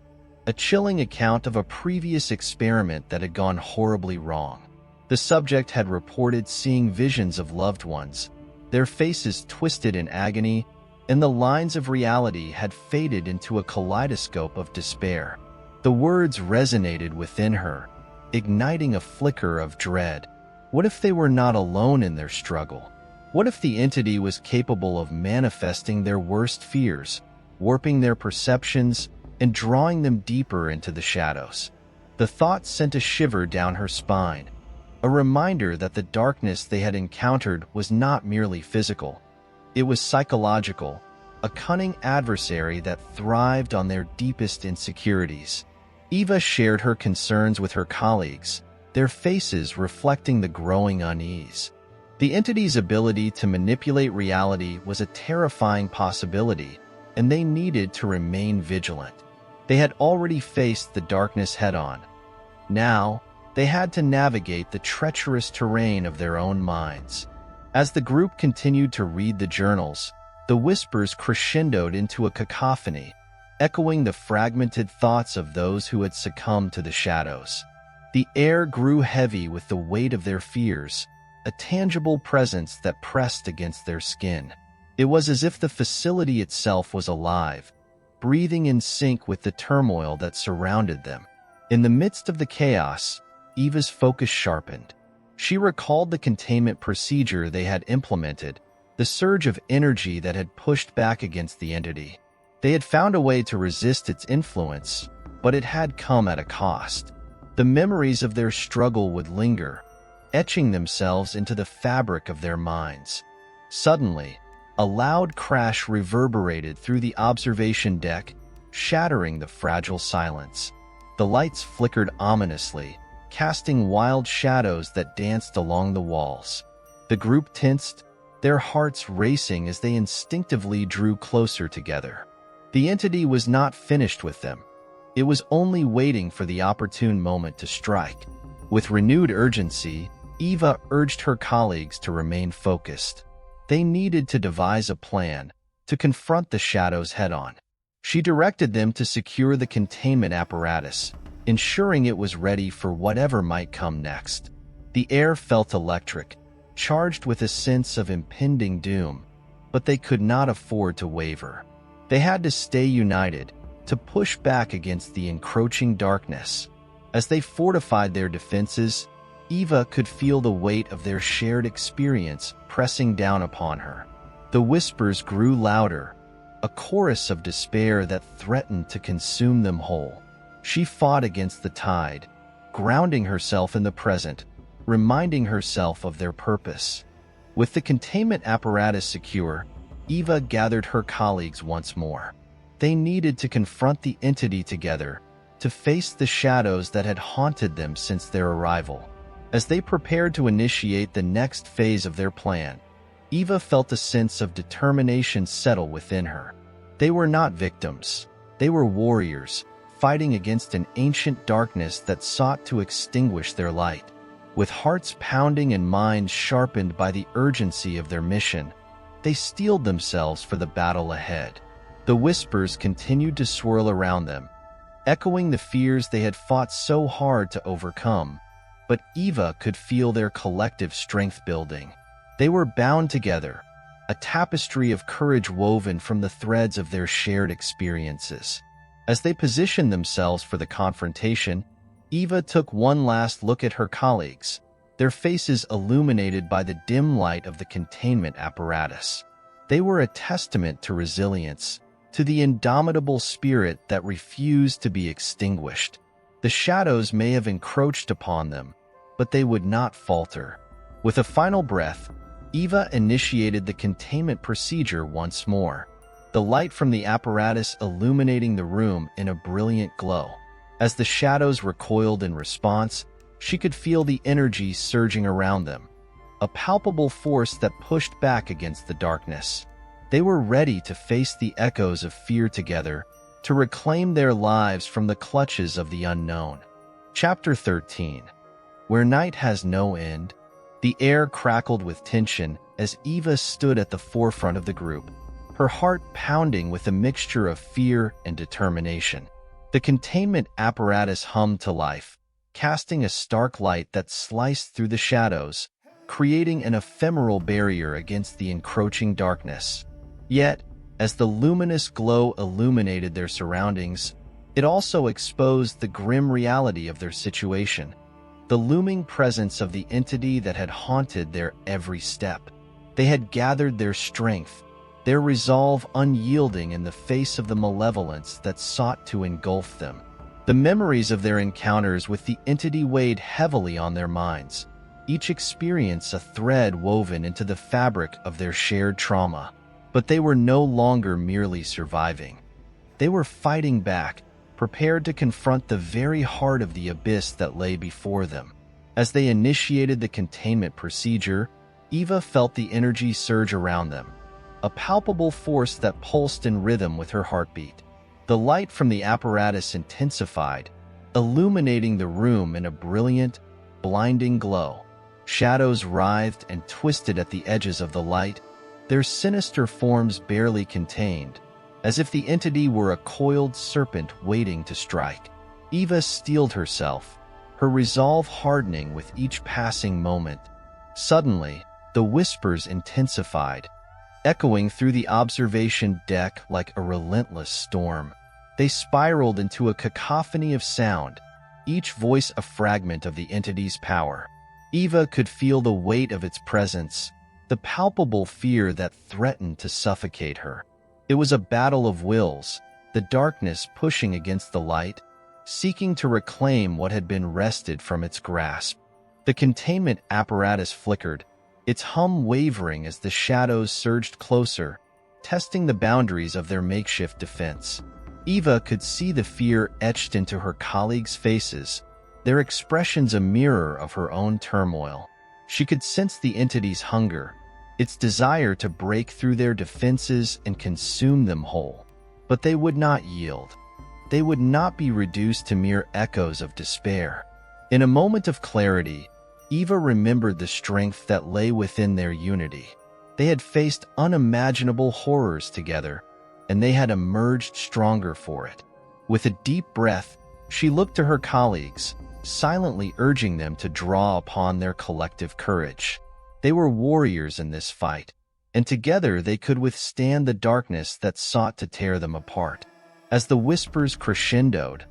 a chilling account of a previous experiment that had gone horribly wrong. The subject had reported seeing visions of loved ones, their faces twisted in agony, and the lines of reality had faded into a kaleidoscope of despair. The words resonated within her, igniting a flicker of dread. What if they were not alone in their struggle? What if the entity was capable of manifesting their worst fears, warping their perceptions, and drawing them deeper into the shadows? The thought sent a shiver down her spine, a reminder that the darkness they had encountered was not merely physical. It was psychological, a cunning adversary that thrived on their deepest insecurities. Eva shared her concerns with her colleagues, their faces reflecting the growing unease. The entity's ability to manipulate reality was a terrifying possibility, and they needed to remain vigilant. They had already faced the darkness head-on. Now, they had to navigate the treacherous terrain of their own minds. As the group continued to read the journals, the whispers crescendoed into a cacophony, echoing the fragmented thoughts of those who had succumbed to the shadows. The air grew heavy with the weight of their fears, a tangible presence that pressed against their skin. It was as if the facility itself was alive, breathing in sync with the turmoil that surrounded them. In the midst of the chaos, Eva's focus sharpened. She recalled the containment procedure they had implemented, the surge of energy that had pushed back against the entity. They had found a way to resist its influence, but it had come at a cost. The memories of their struggle would linger, etching themselves into the fabric of their minds. Suddenly, a loud crash reverberated through the observation deck, shattering the fragile silence. The lights flickered ominously, casting wild shadows that danced along the walls. The group tensed, their hearts racing as they instinctively drew closer together. The entity was not finished with them. It was only waiting for the opportune moment to strike. With renewed urgency, Eva urged her colleagues to remain focused. They needed to devise a plan to confront the shadows head-on. She directed them to secure the containment apparatus, ensuring it was ready for whatever might come next. The air felt electric, charged with a sense of impending doom, but they could not afford to waver. They had to stay united, to push back against the encroaching darkness. As they fortified their defenses, Eva could feel the weight of their shared experience pressing down upon her. The whispers grew louder, a chorus of despair that threatened to consume them whole. She fought against the tide, grounding herself in the present, reminding herself of their purpose. With the containment apparatus secure, Eva gathered her colleagues once more. They needed to confront the entity together, to face the shadows that had haunted them since their arrival. As they prepared to initiate the next phase of their plan, Eva felt a sense of determination settle within her. They were not victims. They were warriors, fighting against an ancient darkness that sought to extinguish their light. With hearts pounding and minds sharpened by the urgency of their mission, they steeled themselves for the battle ahead. The whispers continued to swirl around them, echoing the fears they had fought so hard to overcome. But Eva could feel their collective strength building. They were bound together, a tapestry of courage woven from the threads of their shared experiences. As they positioned themselves for the confrontation, Eva took one last look at her colleagues, their faces illuminated by the dim light of the containment apparatus. They were a testament to resilience, to the indomitable spirit that refused to be extinguished. The shadows may have encroached upon them, but they would not falter. With a final breath, Eva initiated the containment procedure once more, the light from the apparatus illuminating the room in a brilliant glow. As the shadows recoiled in response, she could feel the energy surging around them, a palpable force that pushed back against the darkness. They were ready to face the echoes of fear together, to reclaim their lives from the clutches of the unknown. Chapter 13. Where night has no end. The air crackled with tension as Eva stood at the forefront of the group, her heart pounding with a mixture of fear and determination. The containment apparatus hummed to life, casting a stark light that sliced through the shadows, creating an ephemeral barrier against the encroaching darkness. Yet, as the luminous glow illuminated their surroundings, it also exposed the grim reality of their situation, the looming presence of the entity that had haunted their every step. They had gathered their strength, their resolve unyielding in the face of the malevolence that sought to engulf them. The memories of their encounters with the entity weighed heavily on their minds, each experience a thread woven into the fabric of their shared trauma. But they were no longer merely surviving. They were fighting back, prepared to confront the very heart of the abyss that lay before them. As they initiated the containment procedure, Eva felt the energy surge around them, a palpable force that pulsed in rhythm with her heartbeat. The light from the apparatus intensified, illuminating the room in a brilliant, blinding glow. Shadows writhed and twisted at the edges of the light, their sinister forms barely contained, as if the entity were a coiled serpent waiting to strike. Eva steeled herself, her resolve hardening with each passing moment. Suddenly, the whispers intensified, echoing through the observation deck like a relentless storm. They spiraled into a cacophony of sound, each voice a fragment of the entity's power. Eva could feel the weight of its presence, the palpable fear that threatened to suffocate her. It was a battle of wills, the darkness pushing against the light, seeking to reclaim what had been wrested from its grasp. The containment apparatus flickered, its hum wavering as the shadows surged closer, testing the boundaries of their makeshift defense. Eva could see the fear etched into her colleagues' faces, their expressions a mirror of her own turmoil. She could sense the entity's hunger, its desire to break through their defenses and consume them whole. But they would not yield. They would not be reduced to mere echoes of despair. In a moment of clarity, Eva remembered the strength that lay within their unity. They had faced unimaginable horrors together, and they had emerged stronger for it. With a deep breath, she looked to her colleagues, silently urging them to draw upon their collective courage. They were warriors in this fight, and together they could withstand the darkness that sought to tear them apart. As the whispers crescendoed,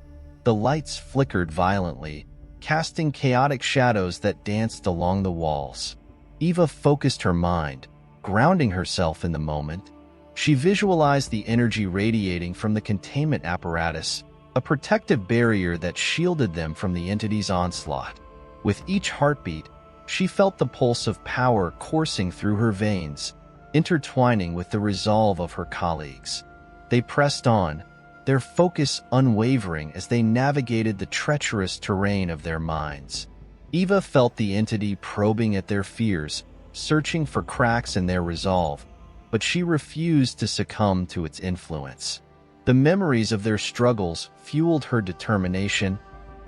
the lights flickered violently, casting chaotic shadows that danced along the walls. Eva focused her mind, grounding herself in the moment. She visualized the energy radiating from the containment apparatus, a protective barrier that shielded them from the entity's onslaught. With each heartbeat, she felt the pulse of power coursing through her veins, intertwining with the resolve of her colleagues. They pressed on, their focus unwavering as they navigated the treacherous terrain of their minds. Eva felt the entity probing at their fears, searching for cracks in their resolve, but she refused to succumb to its influence. The memories of their struggles fueled her determination,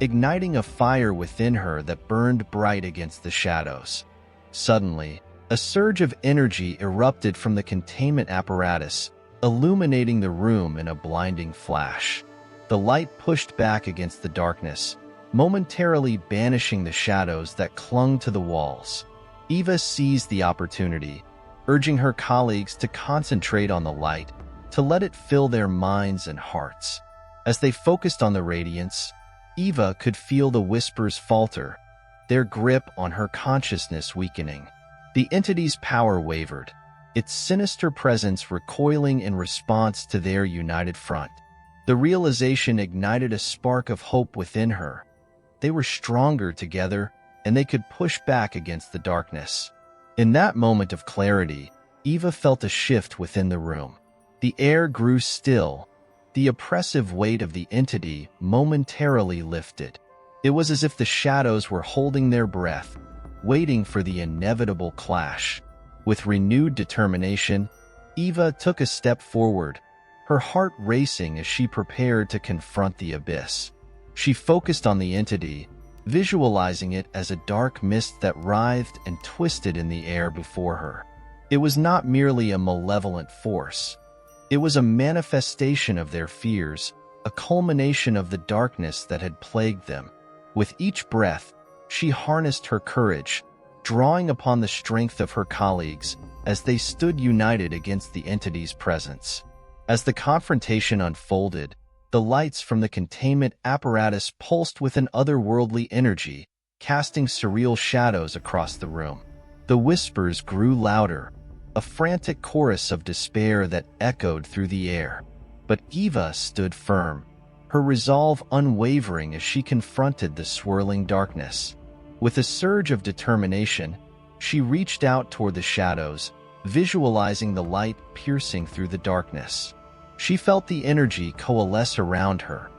igniting a fire within her that burned bright against the shadows. Suddenly, a surge of energy erupted from the containment apparatus, illuminating the room in a blinding flash. The light pushed back against the darkness, momentarily banishing the shadows that clung to the walls. Eva seized the opportunity, urging her colleagues to concentrate on the light, to let it fill their minds and hearts. As they focused on the radiance, Eva could feel the whispers falter, their grip on her consciousness weakening. The entity's power wavered, its sinister presence recoiling in response to their united front. The realization ignited a spark of hope within her. They were stronger together, and they could push back against the darkness. In that moment of clarity, Eva felt a shift within the room. The air grew still. The oppressive weight of the entity momentarily lifted. It was as if the shadows were holding their breath, waiting for the inevitable clash. With renewed determination, Eva took a step forward, her heart racing as she prepared to confront the abyss. She focused on the entity, visualizing it as a dark mist that writhed and twisted in the air before her. It was not merely a malevolent force. It was a manifestation of their fears, a culmination of the darkness that had plagued them. With each breath, she harnessed her courage, drawing upon the strength of her colleagues as they stood united against the entity's presence. As the confrontation unfolded, the lights from the containment apparatus pulsed with an otherworldly energy, casting surreal shadows across the room. The whispers grew louder, a frantic chorus of despair that echoed through the air. But Eva stood firm, her resolve unwavering as she confronted the swirling darkness. With a surge of determination, she reached out toward the shadows, visualizing the light piercing through the darkness. She felt the energy coalesce around her,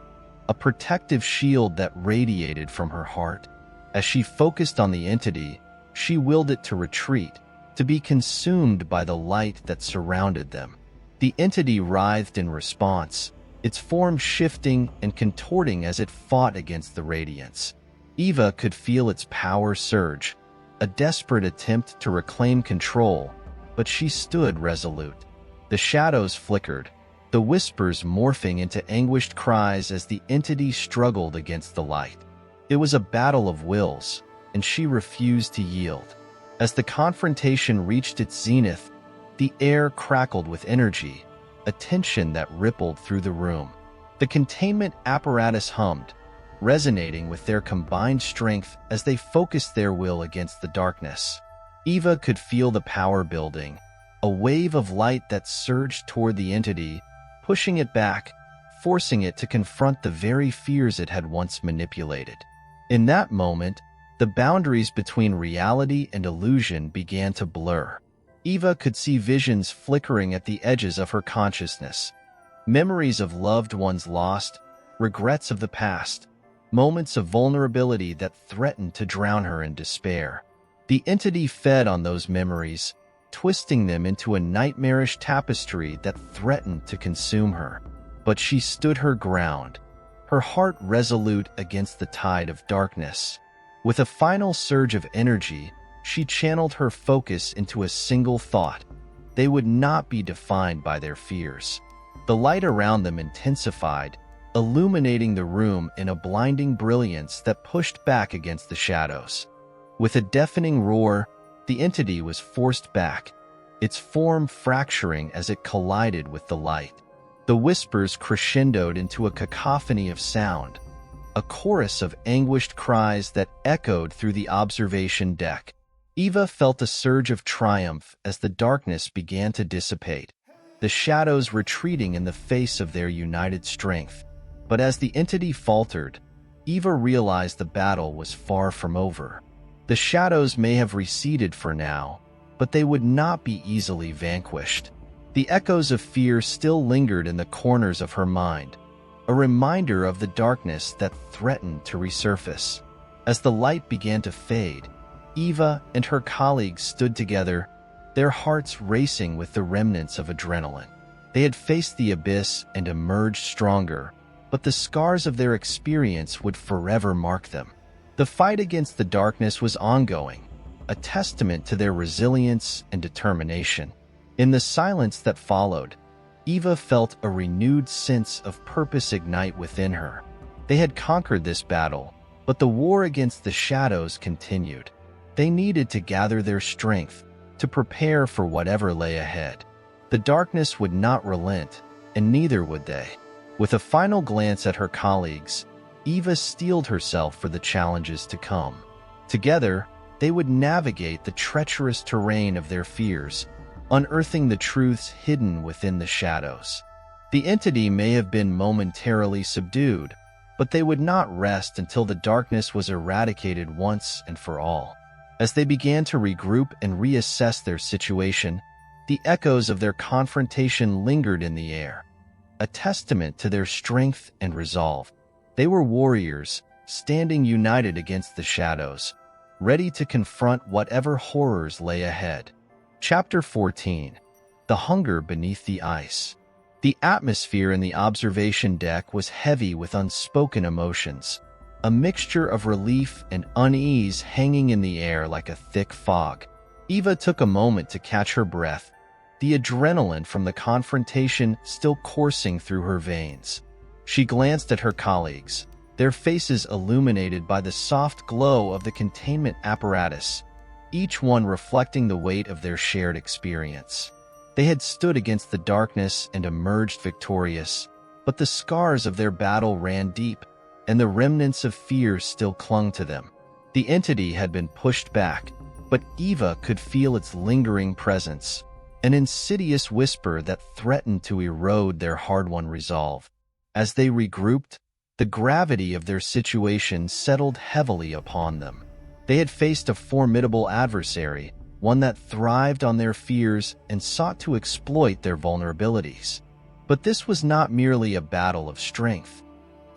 a protective shield that radiated from her heart. As she focused on the entity, she willed it to retreat, to be consumed by the light that surrounded them. The entity writhed in response, its form shifting and contorting as it fought against the radiance. Eva could feel its power surge, a desperate attempt to reclaim control, but she stood resolute. The shadows flickered, the whispers morphing into anguished cries as the entity struggled against the light. It was a battle of wills, and she refused to yield. As the confrontation reached its zenith, the air crackled with energy, a tension that rippled through the room. The containment apparatus hummed, resonating with their combined strength as they focused their will against the darkness. Eva could feel the power building, a wave of light that surged toward the entity, pushing it back, forcing it to confront the very fears it had once manipulated. In that moment, the boundaries between reality and illusion began to blur. Eva could see visions flickering at the edges of her consciousness. Memories of loved ones lost, regrets of the past, moments of vulnerability that threatened to drown her in despair. The entity fed on those memories, twisting them into a nightmarish tapestry that threatened to consume her. But she stood her ground, her heart resolute against the tide of darkness. With a final surge of energy, she channeled her focus into a single thought. They would not be defined by their fears. The light around them intensified, illuminating the room in a blinding brilliance that pushed back against the shadows. With a deafening roar, the entity was forced back, its form fracturing as it collided with the light. The whispers crescendoed into a cacophony of sound, a chorus of anguished cries that echoed through the observation deck. Eva felt a surge of triumph as the darkness began to dissipate, the shadows retreating in the face of their united strength. But as the entity faltered, Eva realized the battle was far from over. The shadows may have receded for now, but they would not be easily vanquished. The echoes of fear still lingered in the corners of her mind, a reminder of the darkness that threatened to resurface. As the light began to fade, Eva and her colleagues stood together, their hearts racing with the remnants of adrenaline. They had faced the abyss and emerged stronger, but the scars of their experience would forever mark them. The fight against the darkness was ongoing, a testament to their resilience and determination. In the silence that followed, Eva felt a renewed sense of purpose ignite within her. They had conquered this battle, but the war against the shadows continued. They needed to gather their strength to prepare for whatever lay ahead. The darkness would not relent, and neither would they. With a final glance at her colleagues, Eva steeled herself for the challenges to come. Together, they would navigate the treacherous terrain of their fears, unearthing the truths hidden within the shadows. The entity may have been momentarily subdued, but they would not rest until the darkness was eradicated once and for all. As they began to regroup and reassess their situation, the echoes of their confrontation lingered in the air, a testament to their strength and resolve. They were warriors, standing united against the shadows, ready to confront whatever horrors lay ahead. Chapter 14. The Hunger Beneath the Ice. The atmosphere in the observation deck was heavy with unspoken emotions, a mixture of relief and unease hanging in the air like a thick fog. Eva took a moment to catch her breath, the adrenaline from the confrontation still coursing through her veins. She glanced at her colleagues, their faces illuminated by the soft glow of the containment apparatus, each one reflecting the weight of their shared experience. They had stood against the darkness and emerged victorious, but the scars of their battle ran deep, and the remnants of fear still clung to them. The entity had been pushed back, but Eva could feel its lingering presence, an insidious whisper that threatened to erode their hard-won resolve. As they regrouped, the gravity of their situation settled heavily upon them. They had faced a formidable adversary, one that thrived on their fears and sought to exploit their vulnerabilities. But this was not merely a battle of strength.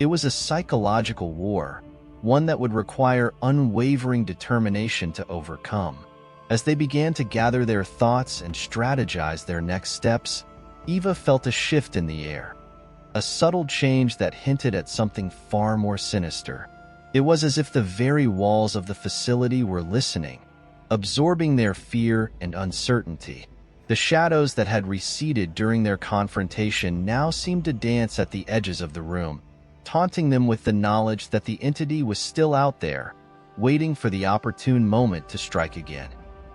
It was a psychological war, one that would require unwavering determination to overcome. As they began to gather their thoughts and strategize their next steps, Eva felt a shift in the air, a subtle change that hinted at something far more sinister. It was as if the very walls of the facility were listening, absorbing their fear and uncertainty. The shadows that had receded during their confrontation now seemed to dance at the edges of the room, taunting them with the knowledge that the entity was still out there, waiting for the opportune moment to strike again.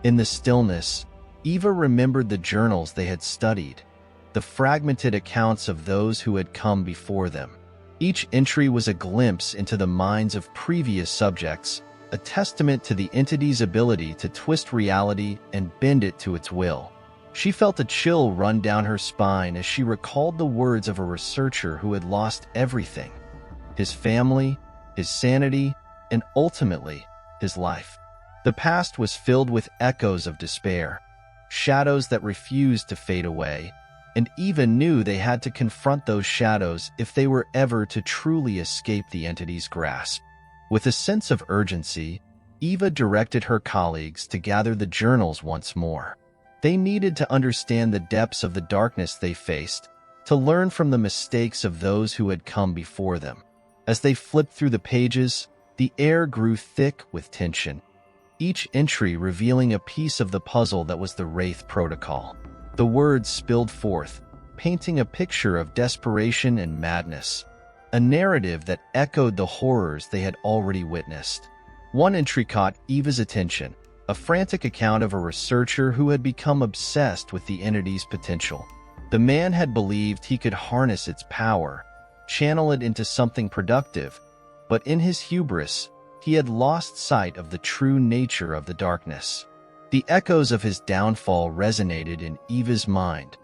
In the stillness, Eva remembered the journals they had studied, the fragmented accounts of those who had come before them. Each entry was a glimpse into the minds of previous subjects, a testament to the entity's ability to twist reality and bend it to its will. She felt a chill run down her spine as she recalled the words of a researcher who had lost everything: his family, his sanity, and ultimately, his life. The past was filled with echoes of despair, shadows that refused to fade away, and Eva knew they had to confront those shadows if they were ever to truly escape the entity's grasp. With a sense of urgency, Eva directed her colleagues to gather the journals once more. They needed to understand the depths of the darkness they faced, to learn from the mistakes of those who had come before them. As they flipped through the pages, the air grew thick with tension, each entry revealing a piece of the puzzle that was the Wraith Protocol. The words spilled forth, painting a picture of desperation and madness, a narrative that echoed the horrors they had already witnessed. One entry caught Eva's attention, a frantic account of a researcher who had become obsessed with the entity's potential. The man had believed he could harness its power, channel it into something productive, but in his hubris, he had lost sight of the true nature of the darkness. The echoes of his downfall resonated in Eva's mind,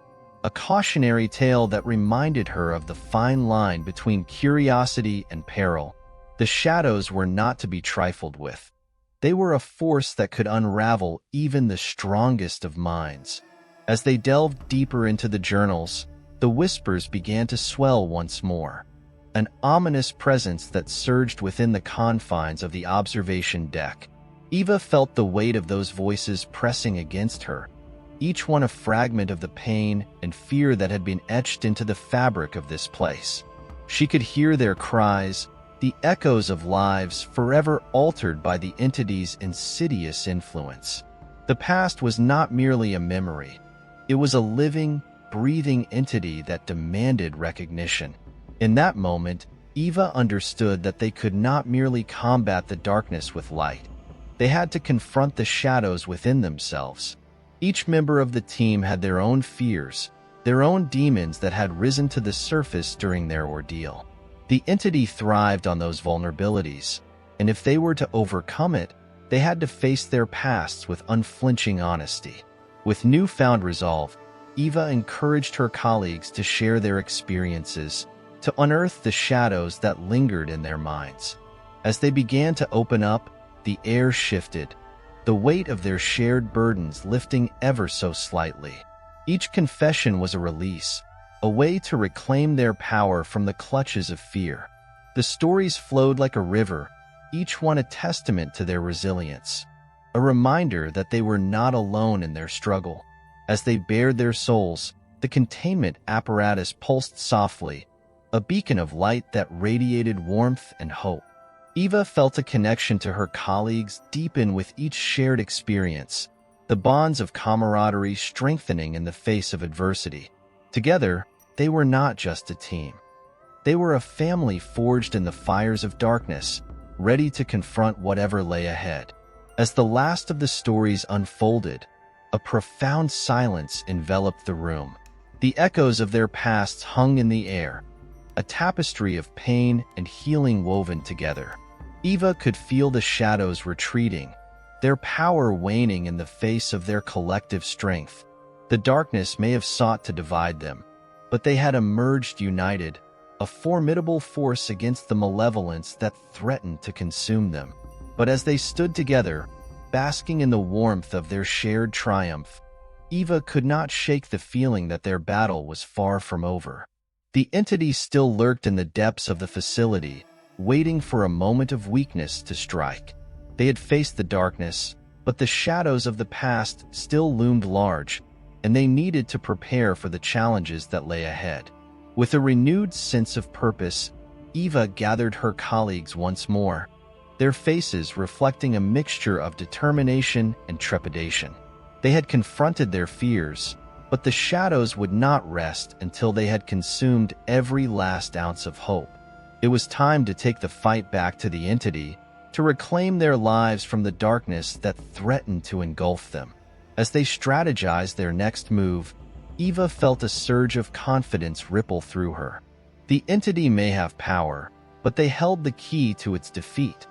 a cautionary tale that reminded her of the fine line between curiosity and peril. The shadows were not to be trifled with. They were a force that could unravel even the strongest of minds. As they delved deeper into the journals, the whispers began to swell once more, an ominous presence that surged within the confines of the observation deck. Eva felt the weight of those voices pressing against her, each one a fragment of the pain and fear that had been etched into the fabric of this place. She could hear their cries, the echoes of lives forever altered by the entity's insidious influence. The past was not merely a memory. It was a living, breathing entity that demanded recognition. In that moment, Eva understood that they could not merely combat the darkness with light. They had to confront the shadows within themselves. Each member of the team had their own fears, their own demons that had risen to the surface during their ordeal. The entity thrived on those vulnerabilities, and if they were to overcome it, they had to face their pasts with unflinching honesty. With newfound resolve, Eva encouraged her colleagues to share their experiences, to unearth the shadows that lingered in their minds. As they began to open up, the air shifted, the weight of their shared burdens lifting ever so slightly. Each confession was a release, a way to reclaim their power from the clutches of fear. The stories flowed like a river, each one a testament to their resilience, a reminder that they were not alone in their struggle. As they bared their souls, the containment apparatus pulsed softly, a beacon of light that radiated warmth and hope. Eva felt a connection to her colleagues deepen with each shared experience, the bonds of camaraderie strengthening in the face of adversity. Together, they were not just a team. They were a family forged in the fires of darkness, ready to confront whatever lay ahead. As the last of the stories unfolded, a profound silence enveloped the room. The echoes of their pasts hung in the air, a tapestry of pain and healing woven together. Eva could feel the shadows retreating, their power waning in the face of their collective strength. The darkness may have sought to divide them, but they had emerged united, a formidable force against the malevolence that threatened to consume them. But as they stood together, basking in the warmth of their shared triumph, Eva could not shake the feeling that their battle was far from over. The entity still lurked in the depths of the facility, waiting for a moment of weakness to strike. They had faced the darkness, but the shadows of the past still loomed large, and they needed to prepare for the challenges that lay ahead. With a renewed sense of purpose, Eva gathered her colleagues once more, their faces reflecting a mixture of determination and trepidation. They had confronted their fears, but the shadows would not rest until they had consumed every last ounce of hope. It was time to take the fight back to the entity, to reclaim their lives from the darkness that threatened to engulf them. As they strategized their next move, Eva felt a surge of confidence ripple through her. The entity may have power, but they held the key to its defeat,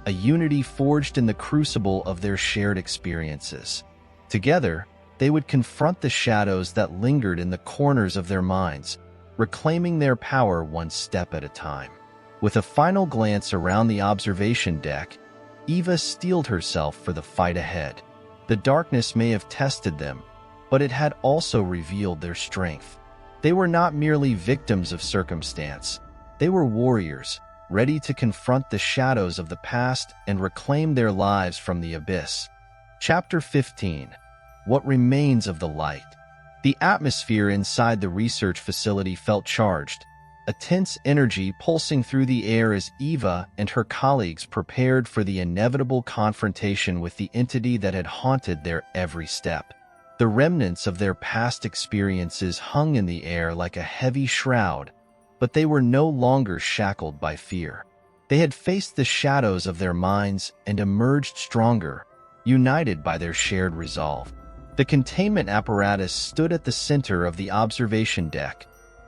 a unity forged in the crucible of their shared experiences. Together, they would confront the shadows that lingered in the corners of their minds, reclaiming their power one step at a time. With a final glance around the observation deck, Eva steeled herself for the fight ahead. The darkness may have tested them, but it had also revealed their strength. They were not merely victims of circumstance. They were warriors, ready to confront the shadows of the past and reclaim their lives from the abyss. Chapter 15. What Remains of the Light. The atmosphere inside the research facility felt charged, a tense energy pulsing through the air as Eva and her colleagues prepared for the inevitable confrontation with the entity that had haunted their every step. The remnants of their past experiences hung in the air like a heavy shroud, but they were no longer shackled by fear. They had faced the shadows of their minds and emerged stronger, united by their shared resolve. The containment apparatus stood at the center of the observation deck,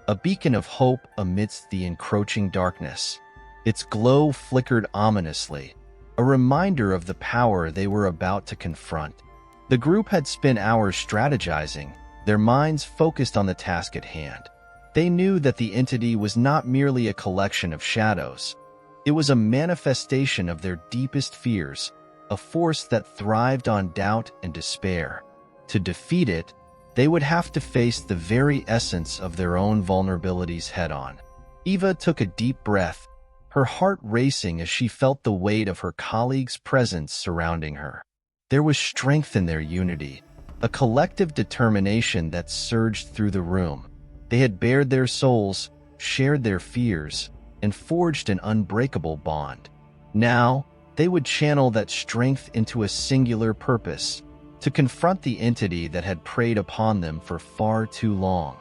a beacon of hope amidst the encroaching darkness. Its glow flickered ominously, a reminder of the power they were about to confront. The group had spent hours strategizing, their minds focused on the task at hand. They knew that the entity was not merely a collection of shadows. It was a manifestation of their deepest fears, a force that thrived on doubt and despair. To defeat it, they would have to face the very essence of their own vulnerabilities head-on. Eva took a deep breath, her heart racing as she felt the weight of her colleagues' presence surrounding her. There was strength in their unity, a collective determination that surged through the room. They had bared their souls, shared their fears, and forged an unbreakable bond. Now, they would channel that strength into a singular purpose: to confront the entity that had preyed upon them for far too long.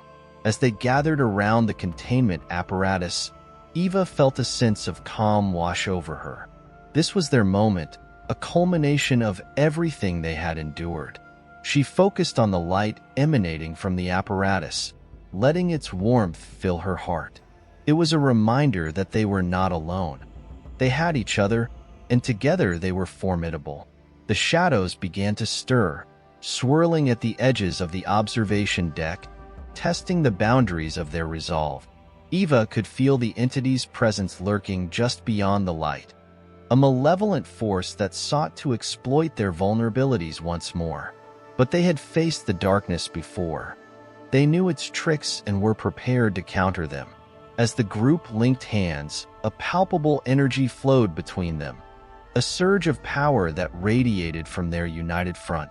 As they gathered around the containment apparatus, Eva felt a sense of calm wash over her. This was their moment, a culmination of everything they had endured. She focused on the light emanating from the apparatus, letting its warmth fill her heart. It was a reminder that they were not alone. They had each other, and together they were formidable. The shadows began to stir, swirling at the edges of the observation deck, testing the boundaries of their resolve. Eva could feel the entity's presence lurking just beyond the light, a malevolent force that sought to exploit their vulnerabilities once more. But they had faced the darkness before. They knew its tricks and were prepared to counter them. As the group linked hands, a palpable energy flowed between them, a surge of power that radiated from their united front.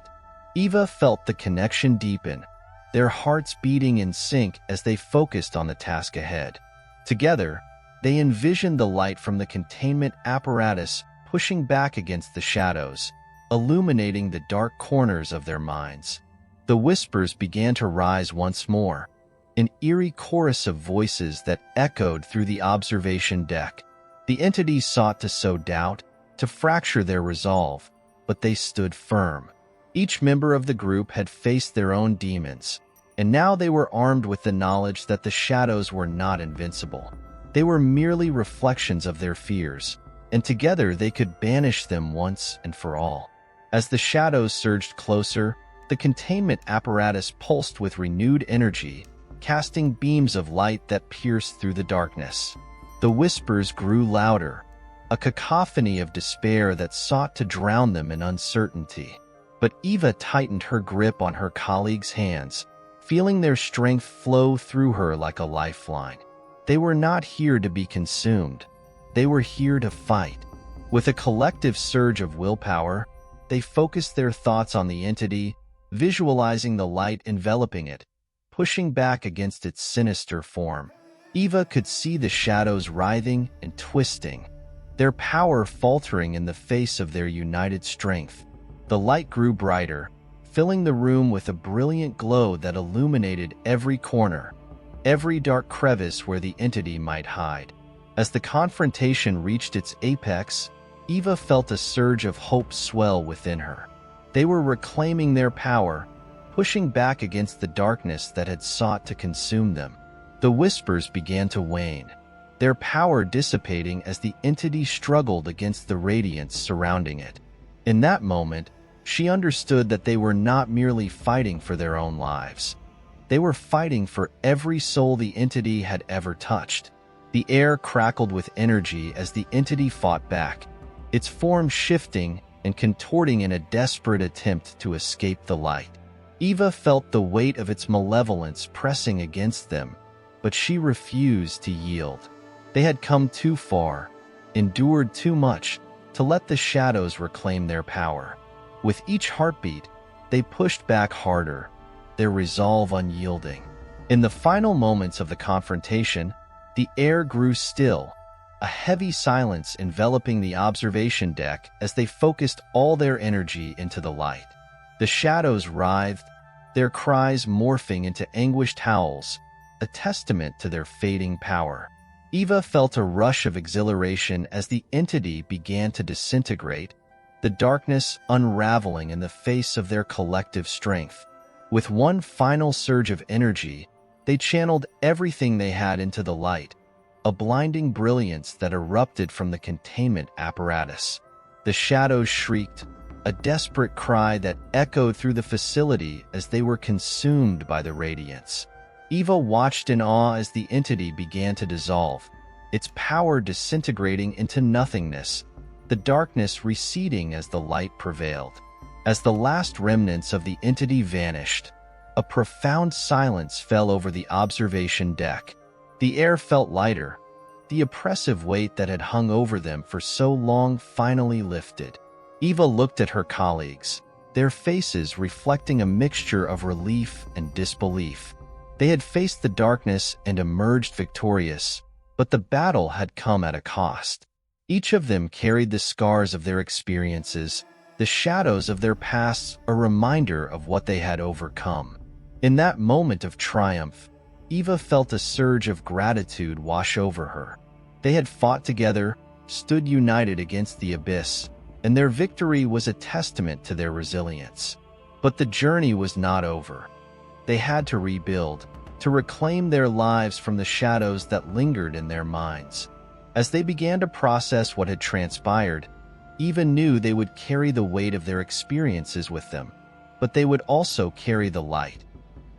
Eva felt the connection deepen, their hearts beating in sync as they focused on the task ahead. Together, they envisioned the light from the containment apparatus pushing back against the shadows, illuminating the dark corners of their minds. The whispers began to rise once more, an eerie chorus of voices that echoed through the observation deck. The entities sought to sow doubt, to fracture their resolve, but they stood firm. Each member of the group had faced their own demons, and now they were armed with the knowledge that the shadows were not invincible. They were merely reflections of their fears, and together they could banish them once and for all. As the shadows surged closer, the containment apparatus pulsed with renewed energy, casting beams of light that pierced through the darkness. The whispers grew louder, a cacophony of despair that sought to drown them in uncertainty. But Eva tightened her grip on her colleagues' hands, feeling their strength flow through her like a lifeline. They were not here to be consumed. They were here to fight. With a collective surge of willpower, they focused their thoughts on the entity, visualizing the light enveloping it, pushing back against its sinister form. Eva could see the shadows writhing and twisting, their power faltering in the face of their united strength. The light grew brighter, filling the room with a brilliant glow that illuminated every corner, every dark crevice where the entity might hide. As the confrontation reached its apex, Eva felt a surge of hope swell within her. They were reclaiming their power, pushing back against the darkness that had sought to consume them. The whispers began to wane, their power dissipating as the entity struggled against the radiance surrounding it. In that moment, she understood that they were not merely fighting for their own lives. They were fighting for every soul the entity had ever touched. The air crackled with energy as the entity fought back, its form shifting and contorting in a desperate attempt to escape the light. Eva felt the weight of its malevolence pressing against them, but she refused to yield. They had come too far, endured too much, to let the shadows reclaim their power. With each heartbeat, they pushed back harder, their resolve unyielding. In the final moments of the confrontation, the air grew still, a heavy silence enveloping the observation deck as they focused all their energy into the light. The shadows writhed, their cries morphing into anguished howls, a testament to their fading power. Eva felt a rush of exhilaration as the entity began to disintegrate, the darkness unraveling in the face of their collective strength. With one final surge of energy, they channeled everything they had into the light, a blinding brilliance that erupted from the containment apparatus. The shadows shrieked, a desperate cry that echoed through the facility as they were consumed by the radiance. Eva watched in awe as the entity began to dissolve, its power disintegrating into nothingness, the darkness receding as the light prevailed. As the last remnants of the entity vanished, a profound silence fell over the observation deck. The air felt lighter, the oppressive weight that had hung over them for so long finally lifted. Eva looked at her colleagues, their faces reflecting a mixture of relief and disbelief. They had faced the darkness and emerged victorious, but the battle had come at a cost. Each of them carried the scars of their experiences, the shadows of their pasts, a reminder of what they had overcome. In that moment of triumph, Eva felt a surge of gratitude wash over her. They had fought together, stood united against the abyss, and their victory was a testament to their resilience. But the journey was not over. They had to rebuild, to reclaim their lives from the shadows that lingered in their minds. As they began to process what had transpired, Eva knew they would carry the weight of their experiences with them, but they would also carry the light,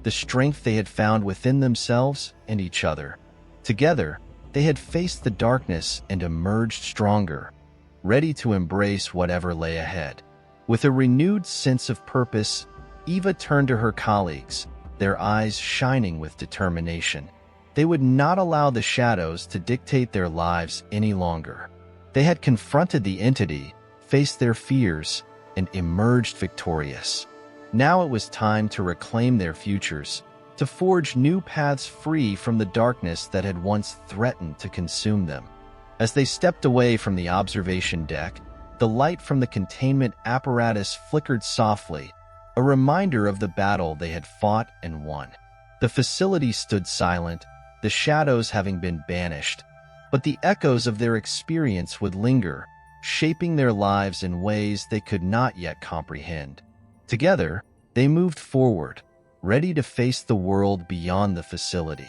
the strength they had found within themselves and each other. Together, they had faced the darkness and emerged stronger, ready to embrace whatever lay ahead. With a renewed sense of purpose, Eva turned to her colleagues, their eyes shining with determination. They would not allow the shadows to dictate their lives any longer. They had confronted the entity, faced their fears, and emerged victorious. Now it was time to reclaim their futures, to forge new paths free from the darkness that had once threatened to consume them. As they stepped away from the observation deck, the light from the containment apparatus flickered softly, a reminder of the battle they had fought and won. The facility stood silent, the shadows having been banished, but the echoes of their experience would linger, shaping their lives in ways they could not yet comprehend. Together, they moved forward, ready to face the world beyond the facility.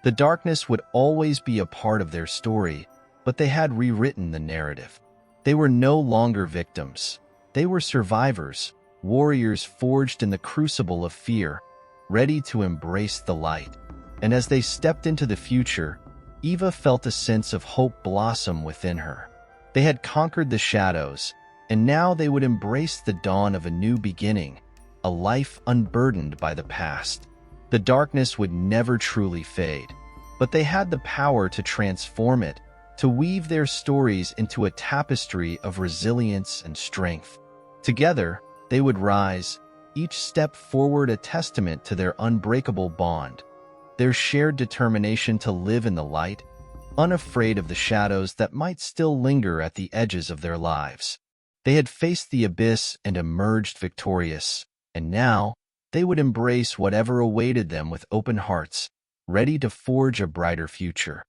The darkness would always be a part of their story, but they had rewritten the narrative. They were no longer victims. They were survivors, warriors forged in the crucible of fear, ready to embrace the light. And as they stepped into the future, Eva felt a sense of hope blossom within her. They had conquered the shadows, and now they would embrace the dawn of a new beginning, a life unburdened by the past. The darkness would never truly fade, but they had the power to transform it, to weave their stories into a tapestry of resilience and strength. Together, they would rise, each step forward a testament to their unbreakable bond, their shared determination to live in the light, unafraid of the shadows that might still linger at the edges of their lives. They had faced the abyss and emerged victorious, and now they would embrace whatever awaited them with open hearts, ready to forge a brighter future.